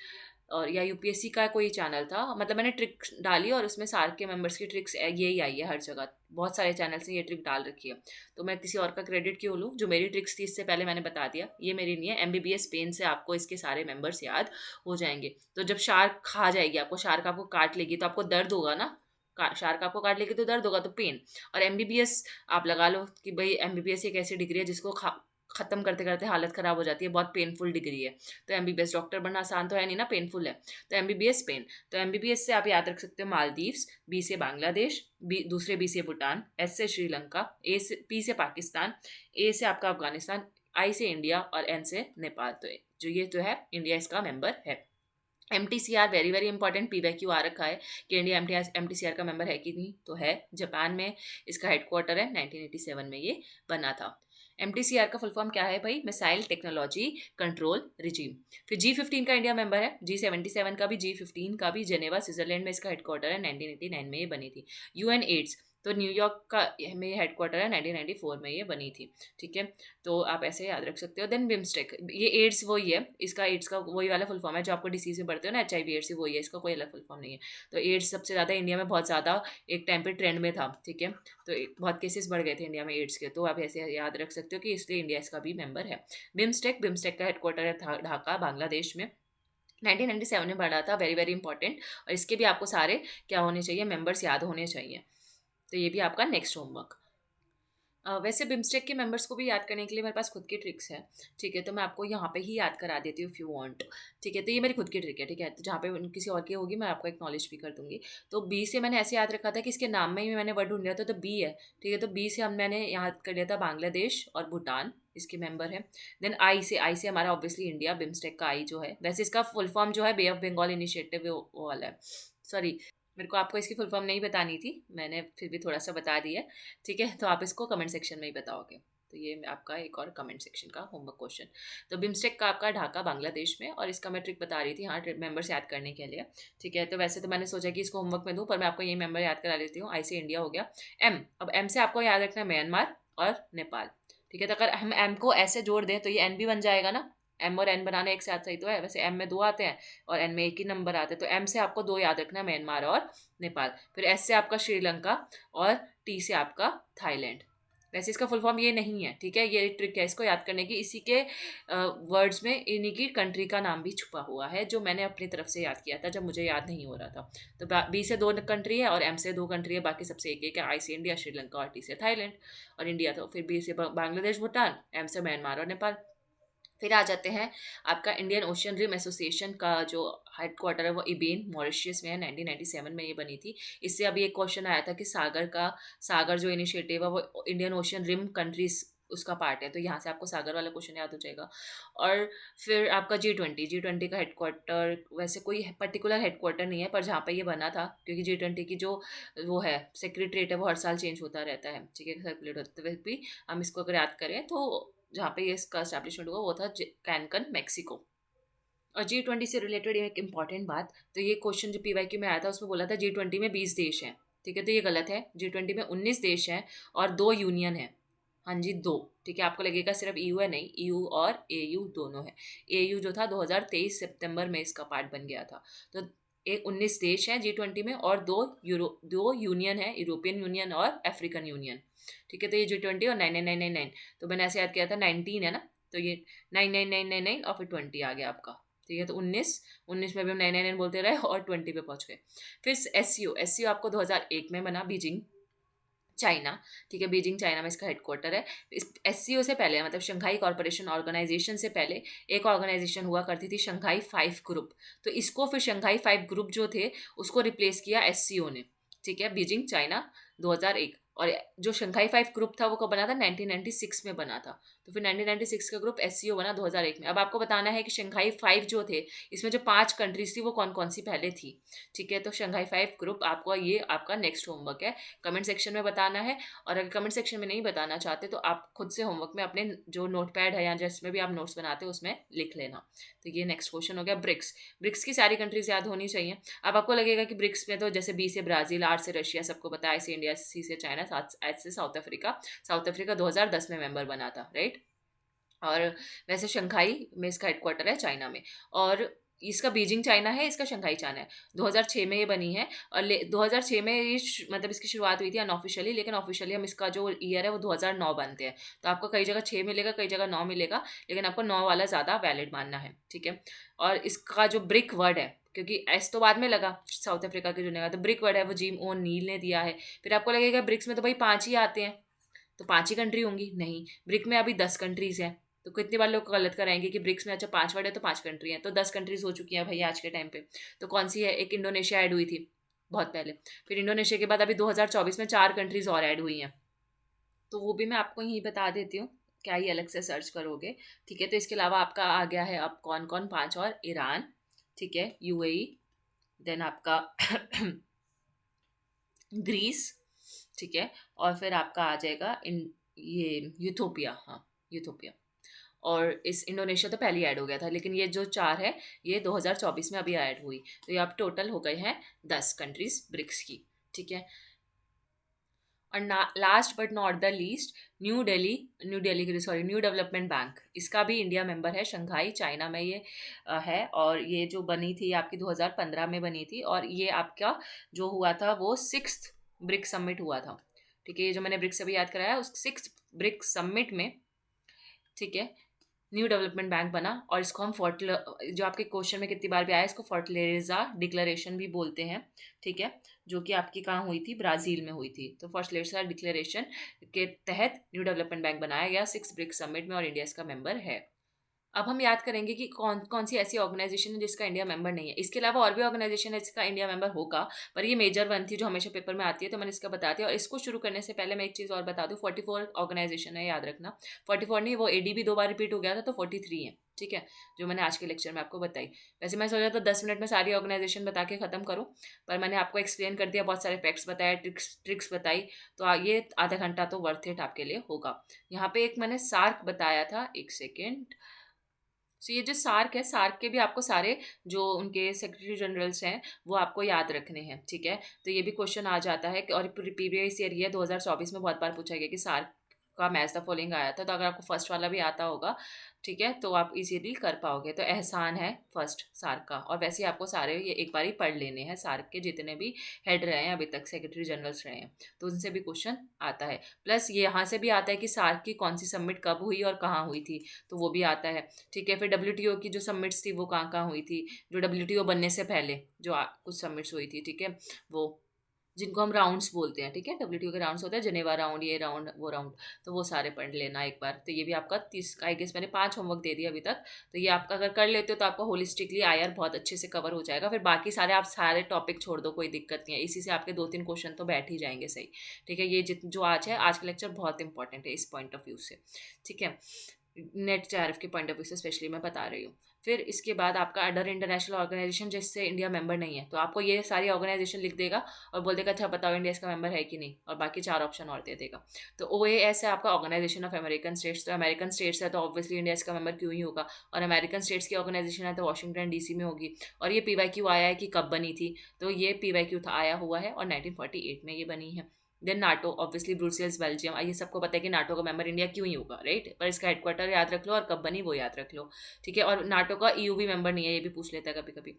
और या UPSC का कोई चैनल था। मतलब मैंने ट्रिक डाली और उसमें सार्क के मेंबर्स की ट्रिक्स यही आई है हर जगह, बहुत सारे चैनल्स ने ये ट्रिक डाल रखी है। तो मैं किसी और का क्रेडिट क्यों लूँ? जो मेरी ट्रिक्स थी इससे पहले मैंने बता दिया, ये मेरी नहीं है। MBBS पेन से आपको इसके सारे मेंबर्स याद हो जाएंगे। तो जब शार्क खा जाएगी आपको, शार्क आपको काट लेगी, तो आपको दर्द होगा ना, शार्क आपको काट लेगी तो दर्द होगा, तो पेन। और MBBS आप लगा लो कि भाई MBBS एक ऐसी डिग्री है जिसको खत्म करते करते हालत खराब हो जाती है, बहुत पेनफुल डिग्री है। तो MBBS, डॉक्टर बनना आसान तो है नहीं ना, पेनफुल है। तो MBBS पेन। तो MBBS से आप याद रख सकते हो मालदीव्स, B से बांग्लादेश, दूसरे B से भूटान, S से श्रीलंका, P से पाकिस्तान, A से आपका अफगानिस्तान, I से इंडिया, और N से नेपाल। तो जो ये जो है इंडिया इसका मेंबर है। MTCR very very important, PYQ आ रखा है कि इंडिया MTCR का मेंबर है कि नहीं, तो है। जापान में इसका हेडक्वार्टर है, 1987 में ये बना था। MTCR का फुल फॉर्म क्या है भाई? Missile technology control regime. फिर G15 का इंडिया मेंबर है, G77 का भी, G15 का भी। जेनेवा स्विट्जरलैंड में इसका हेडक्वार्टर है, 1989 में ये बनी थी। UN एड्स, तो न्यूयॉर्क का में हेडक्वार्टर है, 1994 में ये बनी थी। ठीक है, तो आप ऐसे याद रख सकते हो। देन बिम्स्टेक, ये एड्स वही है, इसका एड्स का वही वाला फुल फॉर्म है जो आपको डिसीज में बढ़ते हो ना, HIV एड्स, वही है, इसका कोई अलग फुल फॉर्म नहीं है। तो एड्स सबसे ज़्यादा इंडिया में बहुत ज़्यादा एक टाइम पे ट्रेंड में था। ठीक है, तो बहुत केसेस बढ़ गए थे इंडिया में एड्स के, तो आप ऐसे याद रख सकते हो कि इसलिए इंडिया इसका भी मेंबर है। बिम्स्टेक का हेडक्वार्टर है ढाका, बांग्लादेश में, 1997 में बढ़ा था, वेरी वेरी इंपॉर्टेंट। और इसके भी आपको सारे क्या होने चाहिए? मेंबर्स याद होने चाहिए। तो ये भी आपका नेक्स्ट होमवर्क। वैसे बिम्स्टेक के मेंबर्स को भी याद करने के लिए मेरे पास खुद की ट्रिक्स है। ठीक है, तो मैं आपको यहाँ पे ही याद करा देती हूँ इफ़ यू वांट। ठीक है, तो ये मेरी खुद की ट्रिक है। ठीक है, तो जहाँ पे किसी और की होगी मैं आपको एक्नॉलेज भी कर दूंगी। तो B से मैंने ऐसे याद रखा था कि इसके नाम में ही मैंने वर्ड ढूंढ लिया था, तो B है। ठीक है, तो B से मैंने याद कर लिया था बांग्लादेश और भूटान, इसके मेंबर है। देन आई से हमारा ऑब्वियसली इंडिया, बिम्स्टेक का I जो है। वैसे इसका फुल फॉर्म जो है बे ऑफ बंगाल इनिशिएटिव वो वाला है, सॉरी, मेरे को आपको इसकी फुल फॉर्म नहीं बतानी थी, मैंने फिर भी थोड़ा सा बता दिया। ठीक है, तो आप इसको कमेंट सेक्शन में ही बताओगे। तो ये आपका एक और कमेंट सेक्शन का होमवर्क क्वेश्चन। तो बिम्स्टेक का आपका ढाका बांग्लादेश में, और इसका मैं ट्रिक बता रही थी हाँ, मेंबर्स याद करने के लिए। ठीक है, तो वैसे तो मैंने सोचा कि इसको होमवर्क में दूँ, पर मैं आपको ये मेंबर याद करा लेती हूँ। आई से इंडिया हो गया। अब M से आपको याद रखना है म्यांमार और नेपाल। ठीक है, तो अगर हम M को ऐसे जोड़ दें तो ये N भी बन जाएगा ना, एम और एन बनाना एक साथ सही तो है, वैसे एम में 2 आते हैं और एन में एक ही नंबर आते हैं, तो एम से आपको 2 याद रखना है, म्यांमार और नेपाल। फिर एस से आपका श्रीलंका और टी से आपका थाईलैंड। वैसे इसका फुल फॉर्म ये नहीं है, ठीक है, ये ट्रिक है इसको याद करने की। इसी के वर्ड्स में इन्हीं की कंट्री का नाम भी छुपा हुआ है, जो मैंने अपनी तरफ से याद किया था जब मुझे याद नहीं हो रहा था। तो बी से 2 कंट्री है और एम से 2 कंट्री है, बाकी सबसे एक एक है, आई से इंडिया, श्रीलंका और टी से थाईलैंड और इंडिया। तो फिर बी से बांग्लादेश, भूटान, एम से म्यांमार और नेपाल। फिर आ जाते हैं आपका इंडियन ओशियन रिम एसोसिएशन का जो हेडक्वार्टर है वो इबेन मॉरिशियस में है, 1997 में ये बनी थी। इससे अभी एक क्वेश्चन आया था कि सागर जो इनिशिएटिव है वो इंडियन ओशियन रिम कंट्रीज उसका पार्ट है, तो यहाँ से आपको सागर वाला क्वेश्चन याद हो जाएगा। और फिर आपका जी ट्वेंटी का हेडक्वार्टर, वैसे कोई पर्टिकुलर हेडक्वार्टर नहीं है, पर जहाँ पे ये बना था, क्योंकि जी20 की जो वो है सेक्रेटरीट है वो हर साल चेंज होता रहता है, ठीक है, सर्कुलेट होते हुए भी हम इसको अगर याद करें तो जहाँ पे ये इसका एस्टैब्लिशमेंट हुआ वो था कैनकन, मैक्सिको। और जी20 से रिलेटेड एक इंपॉर्टेंट बात, तो ये क्वेश्चन जो पीवाईक्यू में आया था उसमें बोला था जी20 में 20 देश हैं, ठीक है, तो ये गलत है। जी20 में 19 देश हैं और 2 यूनियन है। हाँ जी, 2, ठीक है, आपको लगेगा सिर्फ ईयू है, नहीं, ईयू और एयू दोनों है। एयू जो था 2023 सितंबर में इसका पार्ट बन गया था। तो एक 19 देश हैं जी20 में और 2 यूनियन है, यूरोपियन यूनियन और अफ्रीकन यूनियन, ठीक है। तो ये जी20 और 9999, तो मैंने ऐसे याद किया था 19 है ना, तो ये 9999 और फिर 20 आ गया आपका, ठीक है। तो 19 में भी हम 999 बोलते रहे और 20 पे पहुंच गए। फिर एस सी ओ आपको 2001 में बना, बीजिंग चाइना, ठीक है, बीजिंग चाइना में इसका हेडक्वार्टर है। इस एस से पहले, मतलब शंघाई कॉरपोरेशन ऑर्गेनाइजेशन से पहले एक ऑर्गेनाइजेशन हुआ करती थी, शंघाई 5 ग्रुप। तो इसको फिर शंघाई 5 ग्रुप जो थे उसको रिप्लेस किया एस ने, ठीक है, बीजिंग चाइना 2001। और जो शंघाई 5 ग्रुप था वो कब बना था, 1996 में बना था। तो फिर 1996 का ग्रुप एस बना 2001 में। अब आपको बताना है कि शंघाई 5 जो थे इसमें जो 5 कंट्रीज थी वो कौन कौन सी पहले थी, ठीक है। तो शंघाई 5 ग्रुप आपको, ये आपका नेक्स्ट होमवर्क है, कमेंट सेक्शन में बताना है। और अगर कमेंट सेक्शन में नहीं बताना चाहते तो आप खुद से होमवर्क में अपने जो नोटपैड है या जिसमें भी आप नोट्स बनाते हो उसमें लिख लेना। तो ये नेक्स्ट क्वेश्चन हो गया ब्रिक्स। ब्रिक्स की सारी कंट्रीज याद होनी चाहिए। अब आपको लगेगा कि ब्रिक्स में तो जैसे बी से ब्राजील, आर से रशिया सबको पता है, से इंडिया, सी से चाइना, एच से साउथ अफ्रीका। साउथ अफ्रीका 2010 में मेंबर बना था, राइट। और वैसे शंघाई में इसका हेडक्वार्टर है चाइना में, और इसका बीजिंग चाइना है, इसका शंघाई चाइना है। 2006 में ये बनी है और 2006 में ये मतलब इसकी शुरुआत हुई थी अनऑफिशियली, लेकिन ऑफिशियली हम इसका जो ईयर है वो 2009 बनते हैं। तो आपको कई जगह 6 मिलेगा, कई जगह 9 मिलेगा, लेकिन आपको 9 वाला ज़्यादा वैलिड मानना है, ठीक है। और इसका जो ब्रिक वर्ड है, क्योंकि एस तो बाद में लगा साउथ अफ्रीका के जुड़ने का, तो ब्रिक वर्ड है वो जिम ओन नील ने दिया है। फिर आपको लगेगा ब्रिक्स में तो भाई 5 ही आते हैं, तो 5 ही कंट्री होंगी, नहीं, ब्रिक में अभी 10 कंट्रीज हैं। तो कितनी बार लोग गलत कराएंगे कि ब्रिक्स में अच्छा 5 वर्ड है तो 5 कंट्री हैं, तो 10 कंट्रीज हो चुकी हैं भाई आज के टाइम पे। तो कौन सी है, एक इंडोनेशिया ऐड हुई थी बहुत पहले, फिर इंडोनेशिया के बाद अभी 2024 में 4 कंट्रीज और ऐड हुई हैं, तो वो भी मैं आपको यहीं बता देती हूँ, क्या ही अलग से सर्च करोगे, ठीक है। तो इसके अलावा आपका आ गया है अब कौन कौन, 5 और, ईरान, ठीक है, यूएई, देन आपका ग्रीस, ठीक है, और फिर आपका आ जाएगा ये यूथोपिया, हाँ, यूथोपिया। और इस इंडोनेशिया तो पहले ही ऐड हो गया था, लेकिन ये जो 4 है ये 2024 में अभी ऐड हुई, तो ये अब टोटल हो गए हैं 10 कंट्रीज ब्रिक्स की, ठीक है। और last but not the least, new development bank, इसका भी इंडिया मेंबर है, शंघाई चाइना में ये है। और ये जो बनी थी आपकी 2015 में बनी थी, और ये आपका जो हुआ था वो 6th ब्रिक्स समिट हुआ था, ठीक है। ये जो मैंने ब्रिक्स अभी याद कराया उस 6th ब्रिक्स समिट में, ठीक है, न्यू डेवलपमेंट बैंक बना। और इसको हम जो आपके क्वेश्चन में कितनी बार भी आया, इसको फोर्टलेजा डिक्लेरेशन भी बोलते हैं, ठीक है, जो कि आपकी कहाँ हुई थी, ब्राज़ील में हुई थी। तो फोर्टलेजा डिक्लेरेशन के तहत न्यू डेवलपमेंट बैंक बनाया गया 6 ब्रिक्स समिट में, और इंडिया इसका मेंबर है। अब हम याद करेंगे कि कौन कौन सी ऐसी ऑर्गेनाइजेशन है जिसका इंडिया मेंबर नहीं है। इसके अलावा और भी ऑर्गेनाइजेशन है जिसका इंडिया मेंबर होगा, पर ये मेजर वन थी जो हमेशा पेपर में आती है, तो मैंने इसका बता दिया। और इसको शुरू करने से पहले मैं एक चीज़ और बता दूँ, 44 ऑर्गेनाइजेशन है, याद रखना। 44 नहीं, वो एडी भी 2 बार रिपीट हो गया था, तो 43 है, ठीक है, जो मैंने आज के लेक्चर में आपको बताई। वैसे मैं सोचा था 10 मिनट में सारी ऑर्गेनाइजेशन बता के ख़त्म करूँ, पर मैंने आपको एक्सप्लेन कर दिया, बहुत सारे फैक्ट्स बताया, ट्रिक्स बताई, तो ये आधा घंटा तो वर्थ इट आपके लिए होगा। यहाँ पे एक मैंने सार्क बताया था, एक सेकेंड। सो ये जो सार्क है, सार्क के भी आपको सारे जो उनके सेक्रेटरी जनरल्स हैं वो आपको याद रखने हैं, ठीक है। तो ये भी क्वेश्चन आ जाता है और प्रीवियस ईयर ये 2024 में बहुत बार पूछा गया कि सार्क का मैच द फॉलोइंग आया था, तो अगर आपको फर्स्ट वाला भी आता होगा, ठीक है, तो आप इजीली कर पाओगे। तो एहसान है फर्स्ट सार्क का, और वैसे ही आपको सारे ये एक बार ही पढ़ लेने हैं, सार्क के जितने भी हेड रहे हैं अभी तक, सेक्रेटरी जनरल्स रहे हैं, तो उनसे भी क्वेश्चन आता है। प्लस ये यहाँ से भी आता है कि सार्क की कौन सी सबमिट कब हुई और कहाँ हुई थी, तो वो भी आता है। ठीक है, फिर डब्ल्यूटीओ की जो सबमिट्स थी वो कहाँ कहाँ हुई थी, जो डब्ल्यूटीओ बनने से पहले जो कुछ सबमिट्स हुई थी, ठीक है, वो जिनको हम राउंड्स बोलते हैं, ठीक है, डब्ल्यूटीओ के राउंड्स होते हैं, जनेवा राउंड, ये राउंड, वो राउंड, तो वो सारे पढ़ लेना एक बार। तो ये भी आपका 30, आई गेस मैंने 5 होमवर्क दे दिया अभी तक, तो ये आपका अगर कर लेते हो तो आपका होलिस्टिकली आयर बहुत अच्छे से कवर हो जाएगा। फिर बाकी सारे आप सारे टॉपिक छोड़ दो, कोई दिक्कत नहीं है, इसी से आपके 2-3 क्वेश्चन तो बैठ ही जाएंगे सही। ठीक है, ये जो आज है, आज का लेक्चर बहुत इंपॉर्टेंट है इस पॉइंट ऑफ व्यू से। ठीक है, नेट जेआरएफ के पॉइंट ऑफ व्यू से स्पेशली मैं बता रही हूँ। फिर इसके बाद आपका अदर इंटरनेशनल ऑर्गेनाइजेशन जिससे इंडिया मेंबर नहीं है, तो आपको ये सारी ऑर्गेनाइजेशन लिख देगा और बोल देगा अच्छा बताओ इंडिया इसका मेंबर है कि नहीं, और बाकी 4 ऑप्शन और दे देगा। तो OAS है आपका ऑर्गेनाइजेशन ऑफ अमेरिकन स्टेट्स, तो अमेरिकन स्टेट्स है तो ऑब्वियसली इंडिया इसका मेंबर क्यों ही होगा, और अमेरिकन स्टेट्स की ऑर्गेनाइजेशन है तो वाशिंगटन DC में होगी। और ये PYQ आया है कि कब बनी थी, तो ये PYQ था आया हुआ है और 1948 में ये बनी है। Then NATO, obviously Brussels Belgium, ये सबको पता है कि नाटो का मेंबर इंडिया क्यों ही होगा, राइट, पर इसका हेडक्वार्टर याद रख लो और कब बनी वो याद रख लो। ठीक है, और नाटो का EU भी मेंबर नहीं है, ये भी पूछ लेता है कभी कभी।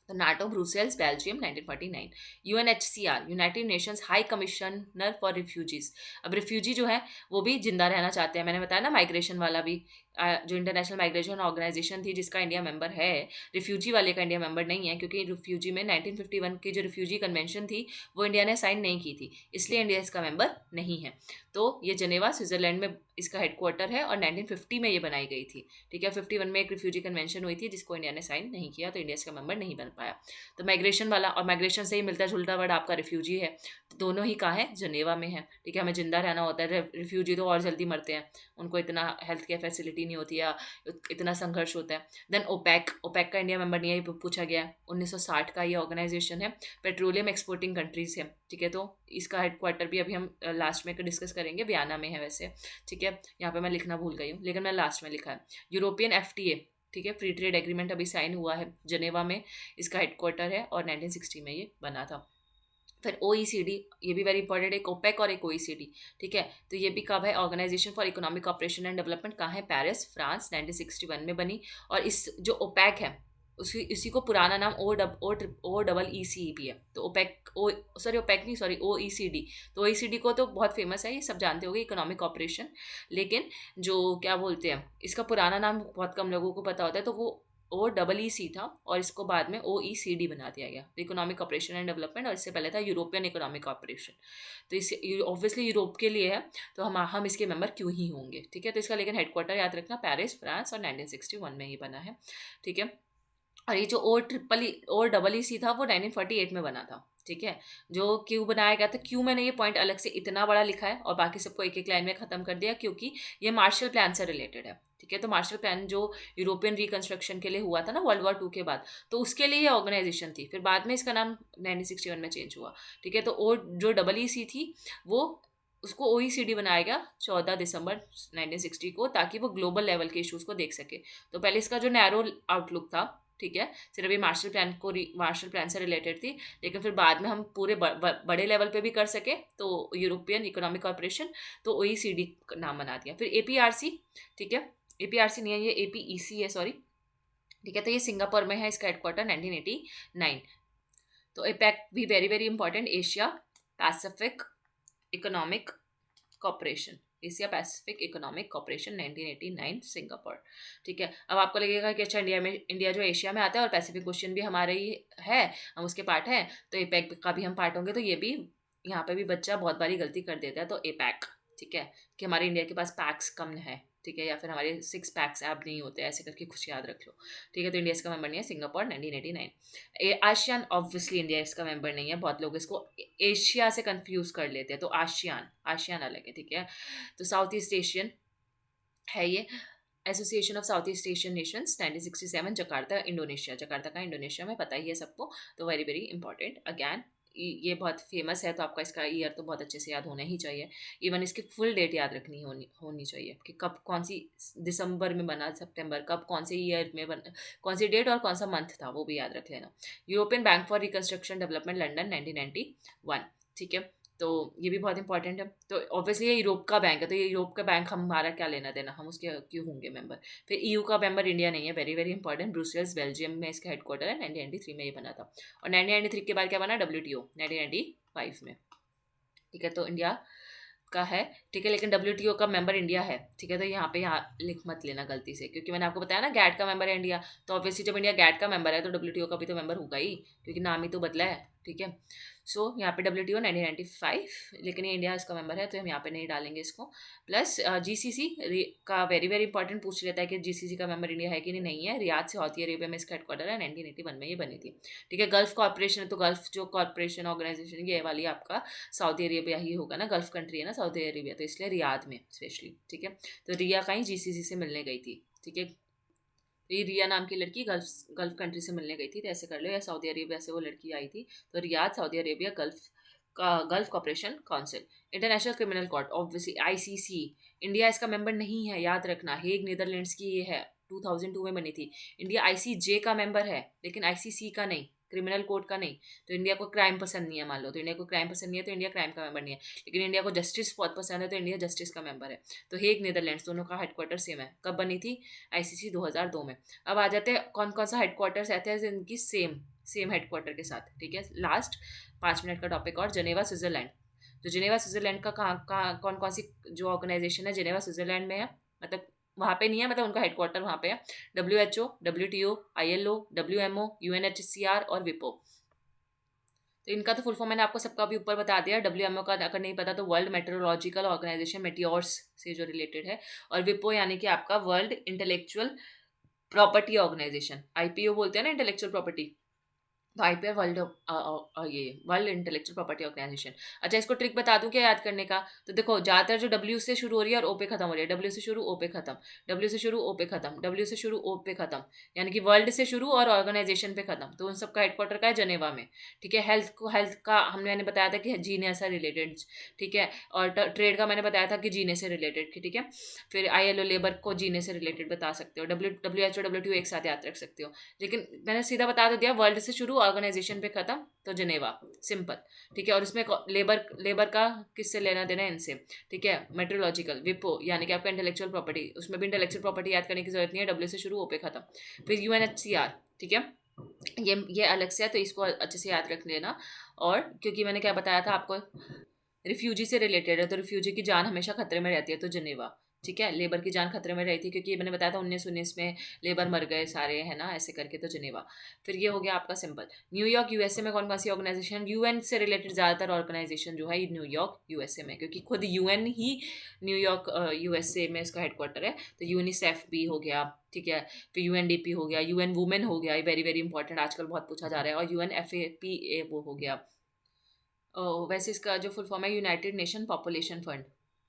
तो NATO, Brussels Belgium 1949। UNHCR, United Nations high commissioner for refugees, अब रिफ्यूजी जो है वो भी जिंदा रहना चाहते हैं, मैंने बताया ना माइग्रेशन वाला भी, जो इंटरनेशनल माइग्रेशन ऑर्गेनाइजेशन थी जिसका इंडिया मेंबर है, रिफ्यूजी वाले का इंडिया मेंबर नहीं है, क्योंकि रिफ्यूजी में 1951 की जो रिफ्यूजी कन्वेंशन थी वो इंडिया ने साइन नहीं की थी, इसलिए इंडिया इसका मेंबर नहीं है। तो ये जनेवा स्विट्जरलैंड में इसका हेडक्वार्टर है और 1950 में ये बनाई गई थी। ठीक है, 51 में एक रिफ्यूजी कन्वेंशन हुई थी जिसको इंडिया ने साइन नहीं किया, तो इंडिया इसका मेंबर नहीं बन पाया। तो माइग्रेशन वाला, और माइग्रेशन से ही मिलता जुलता वर्ड आपका रिफ्यूजी है, तो दोनों ही कहाँ है, जनेवा में है। ठीक है, हमें जिंदा रहना होता है, रिफ्यूजी तो और जल्दी मरते हैं, उनको इतना हेल्थ केयर फैसिलिटी नहीं होती या इतना संघर्ष होता है। देन ओपेक, ओपेक का इंडिया मेंबर नहीं है, ये पूछा गया है, 1960 का ये ऑर्गेनाइजेशन है, पेट्रोलियम एक्सपोर्टिंग कंट्रीज है। ठीक है, तो इसका हेडक्वार्टर भी अभी हम लास्ट में डिस्कस करेंगे, वियना में है वैसे। ठीक है, यहाँ पे मैं लिखना भूल गई हूँ लेकिन मैं लास्ट में लिखा है। यूरोपियन FTA, ठीक है, फ्री ट्रेड एग्रीमेंट अभी साइन हुआ है, जनेवा में इसका हेडक्वार्टर है और 1960 में ये बना था। फिर OECD, ये भी वेरी इंपॉर्टेंट है, एक ओपेक और एक OECD। ठीक है, तो ये भी कब है, organization for economic cooperation and development, कहाँ है, पेरिस, फ्रांस, 1961 में बनी। और इस जो ओपेक है उसी को पुराना नाम OEEC भी है, तो ओपेक, ओपेक नहीं, सॉरी, OECD। तो OECD को तो बहुत फेमस है, ये सब जानते होंगे, इकोनॉमिक कॉपरेशन, लेकिन जो क्या बोलते हैं इसका पुराना नाम बहुत कम लोगों को पता होता है, तो वो OEEC था और इसको बाद में OECD बना दिया गया, इकोनॉमिक ऑपरेशन एंड डेवलपमेंट, और इससे पहले था यूरोपियन इकोनॉमिक ऑपरेशन। तो इस ऑब्वियसली यूरोप के लिए है, तो हम इसके मेंबर क्यों ही होंगे। ठीक है, तो इसका लेकिन हेडक्वार्टर याद रखना, पेरिस, फ्रांस, और 1961 में ही बना है। ठीक है, और ये जो OEEC था वो 1948 में बना था। ठीक है, जो क्यों बनाया गया था, क्यों मैंने ये पॉइंट अलग से इतना बड़ा लिखा है और बाकी सबको एक एक लाइन में खत्म कर दिया, क्योंकि ये मार्शल प्लान से रिलेटेड है। ठीक है, तो मार्शल प्लान जो यूरोपियन रिकंस्ट्रक्शन के लिए हुआ था ना वर्ल्ड वॉर 2 के बाद, तो उसके लिए ये ऑर्गेनाइजेशन थी, फिर बाद में इसका नाम 1961 में चेंज हुआ। ठीक है, तो जो EEC थी वो, उसको OECD बनाया गया 14 दिसंबर 1960 को, ताकि वो ग्लोबल लेवल के इश्यूज को देख सके। तो पहले इसका जो नैरो आउटलुक था, ठीक है, सिर्फ ये मार्शल प्लान से रिलेटेड थी, लेकिन फिर बाद में हम पूरे बड़े लेवल पे भी कर सके, तो यूरोपियन इकोनॉमिक कॉर्पोरेशन, तो OECD का नाम बना दिया। फिर APRC, ठीक है, APRC नहीं है, ये APEC है, सॉरी। ठीक है, तो ये सिंगापुर में है, इसका हेडक्वार्टर 1989। तो एपैक भी very very important, Asia Pacific economic cooperation, Asia Pacific economic cooperation 1989, Singapore. ठीक है, अब आपको लगेगा कि अच्छा इंडिया जो एशिया में आता है और पैसिफिक क्वेश्चन भी हमारे ही है, हम उसके पार्ट हैं, तो एपैक का भी हम पार्ट होंगे, तो ये भी यहाँ पे भी बच्चा बहुत बारी गलती कर देता है। तो एपैक, ठीक है, कि हमारे इंडिया के पास पैक्स कम है, ठीक है, या फिर हमारे 6 पैक्स ऐप नहीं होते, ऐसे करके कुछ याद रख लो। ठीक है, तो इंडिया इसका मेंबर नहीं है, सिंगापुर 1989। आशियान, ऑब्वियसली इंडिया इसका मेंबर नहीं है, बहुत लोग इसको एशिया से कंफ्यूज कर लेते हैं, तो आशियान अलग है। ठीक है, तो साउथ ईस्ट एशियन है ये, association of south east Asian Nations 1967, Jakarta Indonesia, Jakarta का इंडोनेशिया में, पता ही है सबको, तो वेरी वेरी इंपॉर्टेंट। अगैन ये बहुत फेमस है, तो आपका इसका ईयर तो बहुत अच्छे से याद होना ही चाहिए, इवन इसकी फुल डेट याद रखनी होनी चाहिए कि कब, कौन सी दिसंबर में बना, सितंबर, कब, कौन से ईयर में बना, कौन सी डेट और कौन सा मंथ था, वो भी याद रख लेना। European bank for reconstruction development, London 1991। ठीक है, तो ये भी बहुत इंपॉर्टेंट है। तो ऑब्वियसली ये यूरोप का बैंक है, तो ये यूरोप का बैंक हमारा क्या लेना देना, हम उसके क्यों होंगे मेंबर। फिर ईयू का मेंबर इंडिया नहीं है, very very important. Brussels Belgium में इसका हेडक्वार्टर है, 1993 में ये बना था। और 1993 के बाद क्या बना, WTO 1995 में। ठीक है, तो इंडिया का है। ठीक है, लेकिन WTO का मेंबर इंडिया है। ठीक है, तो यहाँ लिख मत लेना गलती से, क्योंकि मैंने आपको बताया ना गैट का मेंबर है इंडिया, तो ऑब्वियसली जब इंडिया गैट का मेंबर है तो WTO का भी तो मेंबर होगा ही, क्योंकि नाम ही तो बदला है। ठीक है, सो यहाँ पे WTO 1995, लेकिन ये इंडिया इसका मेंबर है तो हम यहाँ पे नहीं डालेंगे इसको। प्लस GCC का वेरी वेरी इंपॉर्टेंट पूछ लेता है कि GCC का मेंबर इंडिया है कि नहीं है। रियाद से सऊदी अरेबिया में इसका हेडक्वार्टर है, 1981 में ये बनी थी। ठीक है, गल्फ कॉर्पोरेशन है, तो गल्फ जो कॉर्पोरेशन ऑर्गेनाइजेशन ये वाली आपका सऊदी अरेबिया ही होगा ना, गल्फ कंट्री है ना सऊदी अरेबिया, तो इसलिए रियाद में स्पेशली। ठीक है, तो रिया कहीं GCC से मिलने गई थी। ठीक है, तो ये रिया नाम की लड़की गल्फ गल्फ कंट्री से मिलने गई थी, तो ऐसे कर लो, या सऊदी अरेबिया से वो लड़की आई थी। तो रियाद सऊदी अरेबिया गल्फ का gulf cooperation council. International criminal court obviously ICC, India इसका मेंबर नहीं है, याद रखना। हेग नीदरलैंड्स की ये है, 2002 में बनी थी। इंडिया ICJ का मेंबर है, लेकिन ICC का नहीं, क्रिमिनल कोर्ट का नहीं। तो इंडिया को क्राइम पसंद नहीं है, मान लो, तो इंडिया को क्राइम पसंद नहीं है तो इंडिया क्राइम का मेंबर नहीं है। लेकिन इंडिया को जस्टिस बहुत पसंद है, तो इंडिया जस्टिस का मेंबर है। तो हेग नीदरलैंड्स, दोनों का हेडक्वार्टर सेम है। कब बनी थी, ICC 2002 में। अब आ जाते हैं कौन कौन सा हेडक्वार्टर्स रहते हैं जिनकी सेम सेम हेडक्वार्टर के साथ। ठीक है, लास्ट 5 मिनट का टॉपिक और, जेनेवा स्विट्जरलैंड। तो जेनेवा स्विट्जरलैंड का कहाँ कहाँ कौन कौन सी जो ऑर्गेनाइजेशन है जेनेवा स्विट्जरलैंड में है, मतलब वहाँ पे नहीं है, मतलब उनका हेडक्वार्टर वहाँ पे है। WHO, WTO, ILO, WMO, UNHCR और विपो। तो इनका तो फुल फॉर्म मैंने आपको सबका भी ऊपर बता दिया। WMO का अगर नहीं पता तो वर्ल्ड मेट्रोलॉजिकल ऑर्गेनाइजेशन, मेटियोर्स से जो रिलेटेड है। और विपो यानी कि आपका world intellectual property organization, IPO बोलते हैं ना, इंटेलेक्चुअल प्रॉपर्टी। तो IPR वर्ल्ड ये वर्ल्ड इंटेलेक्चुअल प्रॉपर्टी ऑर्गेनाइजेशन। अच्छा, इसको ट्रिक बता दूं क्या याद करने का। तो देखो, ज़्यादातर जो W से शुरू हो रही है और O पे खत्म हो रही है, W से शुरू O पे खत्म, W से शुरू O पे खत्म, W से शुरू O पे खत्म, यानी कि वर्ल्ड से शुरू और ऑर्गेनाइजेशन पे खत्म, तो उन सबका हेडक्वार्टर का है जनेवा में। ठीक है, हेल्थ का मैंने बताया था कि जीने से रिलेटेड। ठीक है, और ट्रेड का मैंने बताया था कि जीने से रिलेटेड। ठीक है, फिर ILO लेबर को जीने से रिलेटेड बता सकते हो, WHO WTO एक साथ याद रख सकते हो। लेकिन मैंने सीधा बता तो दिया, वर्ल्ड से शुरू ऑर्गेनाइजेशन पे खत्म, तो जनेवा, सिंपल। ठीक है, और इसमें लेबर लेबर का किससे लेना देना है, इनसे। ठीक है, मेट्रोलॉजिकल, विपो यानी कि आपका इंटेलेक्चुअल प्रॉपर्टी, उसमें भी इंटेलेक्चुअल प्रॉपर्टी याद करने की जरूरत नहीं है, W से शुरू O पे खत्म। फिर UNHCR, ठीक है, ये अलग से है, तो इसको अच्छे से याद रख लेना। और क्योंकि मैंने क्या बताया था आपको, रिफ्यूजी से रिलेटेड है, तो रिफ्यूजी की जान हमेशा खतरे में रहती है, तो जनेवा। ठीक है, लेबर की जान खतरे में रही थी, क्योंकि मैंने बताया था 1919 में लेबर मर गए सारे, है ना, ऐसे करके, तो जनेवा। फिर ये हो गया आपका सिंपल। न्यूयॉर्क USA में कौन कौन सी ऑर्गेनाइजेशन, UN से रिलेटेड ज़्यादातर ऑर्गेनाइजेशन जो है न्यूयॉर्क USA में, क्योंकि खुद UN ही न्यूयॉर्क USA में इसका हेडक्वार्टर है। तो यूनिसेफ भी हो गया, ठीक है, फिर UNDP हो गया, UN वुमेन हो गया, वेरी वेरी इंपॉर्टेंट, आजकल बहुत पूछा जा रहा है, और UNFPA वो हो गया। वैसे इसका जो फुल फॉर्म है, यूनाइटेड नेशन पॉपुलेशन फंड।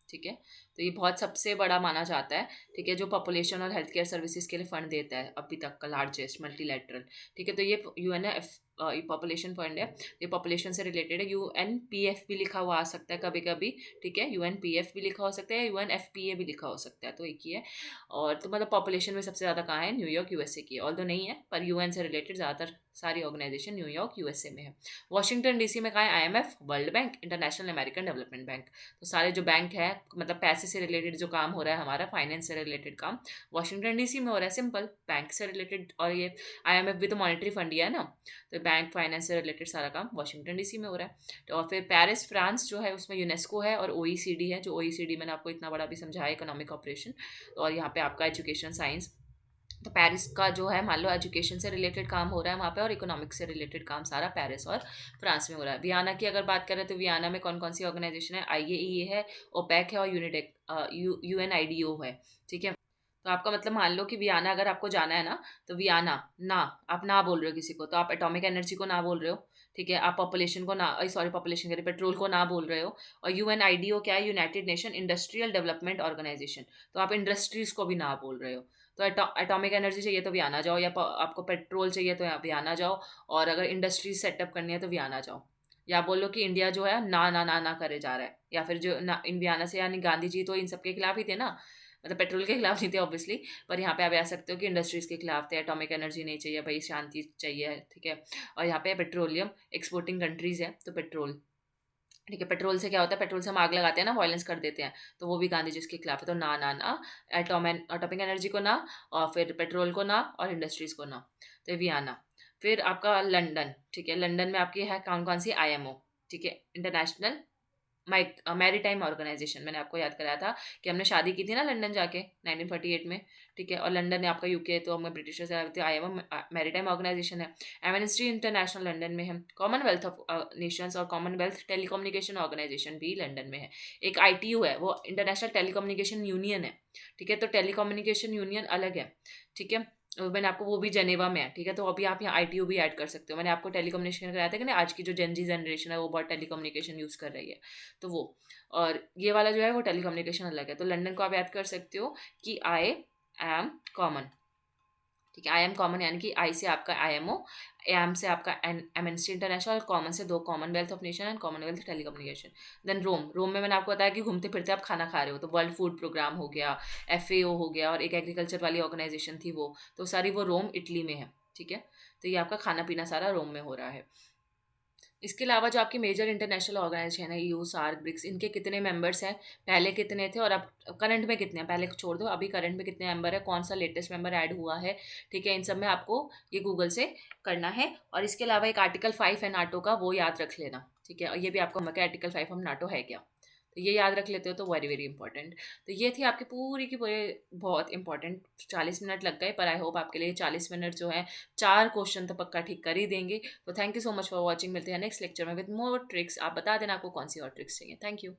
ठीक है, तो ये बहुत सबसे बड़ा माना जाता है। ठीक है, जो पॉपुलेशन और हेल्थ केयर सर्विसेज के लिए फंड देता है अभी तक का लार्जेस्ट मल्टीलैटरल। ठीक है, तो ये UNF ये पॉपुलेशन फंड है, ये पॉपुलेशन से रिलेटेड है। UNPF भी लिखा हुआ आ सकता है कभी कभी। ठीक है, UNPF भी लिखा हो सकता है, UNFPA भी लिखा हो सकता है, तो एक ही है। और तो मतलब पॉपुलेशन में सबसे ज़्यादा कहाँ है, न्यूयॉर्क USA की, ऑल तो नहीं है, पर UN से रिलेटेड ज़्यादातर सारी ऑर्गेनाइजेशन न्यूयॉर्क USA में है। वॉशिंगटन DC में कहाँ है, IMF, world bank, international American development bank. तो सारे जो बैंक है, मतलब पैसे से रिलेटेड जो काम हो रहा है हमारा, फाइनेंस से रिलेटेड काम, वॉशिंगटन DC में हो रहा है, सिंपल, बैंक से रिलेटेड। और ये IMF भी तो मॉनेटरी फंड ही है ना, तो बैंक फाइनेंस से रिलेटेड सारा काम वॉशिंगटन DC में हो रहा है। तो और फिर पेरिस फ्रांस जो है, उसमें यूनेस्को है, और OECD है, जो OECD मैंने आपको इतना बड़ा भी समझाया, इकोनॉमिक ऑपरेशन। और यहाँ पे आपका एजुकेशन साइंस। तो पेरिस का जो है, मान लो एजुकेशन से रिलेटेड काम हो रहा है वहाँ पे, और इकोनॉमिक्स से रिलेटेड काम सारा पेरिस और फ्रांस में हो रहा है। वियना की अगर बात करें तो वियना में कौन कौन सी ऑर्गेनाइजेशन है, IAEA है, OPEC है, और यूनिटेक UNIDO है। ठीक है, तो आपका मतलब मान लो कि वियना अगर आपको जाना है ना, तो वियना ना, आप ना बोल रहे हो किसी को, तो आप एटॉमिक एनर्जी को ना बोल रहे हो। ठीक है, आप पॉपुलेशन को ना, सॉरी पॉपुलेशन कह रहे, पेट्रोल को ना बोल रहे हो। और UNIDO क्या है, united nation industrial development organization, तो आप इंडस्ट्रीज को भी ना बोल रहे हो। तो एटॉमिक एनर्जी चाहिए तो वियना जाओ, या आपको पेट्रोल चाहिए तो यहाँ वियना जाओ, और अगर इंडस्ट्रीज सेटअप करनी है तो वियना जाओ। या बोलो कि इंडिया जो है ना ना ना ना करे जा रहा है, या फिर जो ना इन वियना से, यानी गांधी जी तो इन सब के खिलाफ ही थे ना, मतलब पेट्रोल के खिलाफ नहीं थे ऑब्वियसली, पर यहाँ पे आप आ सकते हो कि इंडस्ट्रीज के खिलाफ थे, एटॉमिक एनर्जी नहीं चाहिए भाई, शांति चाहिए। ठीक है, और यहाँ पे पेट्रोलियम एक्सपोर्टिंग कंट्रीज है, तो पेट्रोल ठीक है, पेट्रोल से क्या होता है, पेट्रोल से हम आग लगाते हैं ना, वायलेंस कर देते हैं, तो वो भी गांधी जी के खिलाफ है। तो ना ना ना, एटॉमिक एनर्जी को ना, और फिर पेट्रोल को ना, और इंडस्ट्रीज को ना, तो ये भी आना। फिर आपका लंदन, ठीक है, लंदन में आपकी है कौन कौन सी, आईएमओ, ठीक है, इंटरनेशनल मैरीटाइम ऑर्गेनाइजेशन। मैंने आपको याद कराया था कि हमने शादी की थी ना लंदन जाके 1948 में, ठीक है, और लंदन है आपका यूके, तो हमें ब्रिटिशर से आए थे। आईएमओ मैरीटाइम ऑर्गेनाइजेशन है। एमनेस्टी इंटरनेशनल लंदन में है। कॉमनवेल्थ ऑफ नेशंस और कॉमनवेल्थ टेलीकम्युनिकेशन ऑर्गेनाइजेशन भी लंदन में है। एक आईटीयू है, वो इंटरनेशनल टेलीकम्युनिकेशन यूनियन है, ठीक है, तो टेलीकम्युनिकेशन यूनियन अलग है, ठीक है। मैंने आपको, वो भी जनेवा में है, ठीक है, तो अभी आप यहाँ आईटीयू भी ऐड कर सकते हो। मैंने आपको टेलीकम्युनिकेशन कराया था कि नहीं, आज की जो जेनजी जनरेशन है वो बहुत टेलीकम्युनिकेशन यूज़ कर रही है, तो वो, और ये वाला जो है वो टेलीकम्युनिकेशन अलग है। तो लंदन को आप याद कर सकते हो कि आई एम कॉमन, ठीक है, आई एम कॉमन यानी कि आई से आपका आईएमओ, एम से आपका एमएनसी इंटरनेशनल, और कॉमन से दो, Commonwealth of Nation and Commonwealth telecommunication. Then Rome, Rome में मैंने आपको बताया कि घूमते फिरते आप खाना खा रहे हो, तो वर्ल्ड फूड प्रोग्राम हो गया, एफएओ हो गया, और एक एग्रीकल्चर वाली ऑर्गेनाइजेशन थी वो, तो सारी वो रोम इटली में है, ठीक है। तो ये आपका खाना पीना सारा रोम में हो रहा है। इसके अलावा जो आपकी मेजर इंटरनेशनल ऑर्गेनाइजेशन है, यू, सार्क, ब्रिक्स, इनके कितने मेंबर्स हैं, पहले कितने थे और अब करंट में कितने हैं, पहले को छोड़ दो, अभी करंट में कितने मेंबर है, कौन सा लेटेस्ट मेंबर ऐड हुआ है, ठीक है, इन सब में आपको ये गूगल से करना है। और इसके अलावा एक आर्टिकल 5 है नाटो का, वो याद रख लेना, ठीक है, और ये भी आपको मका आर्टिकल 5 हम नाटो है क्या, तो ये याद रख लेते हो तो वेरी वेरी इंपॉर्टेंट। तो ये थी आपकी पूरी की पूरी बहुत इंपॉर्टेंट, 40 मिनट लग गए, पर आई होप आपके लिए 40 मिनट जो है 4 क्वेश्चन तो पक्का ठीक कर ही देंगे। तो thank you so much for watching, मिलते हैं नेक्स्ट लेक्चर में विद मोर ट्रिक्स। आप बता देना आपको कौन सी और ट्रिक्स चाहिए। Thank you.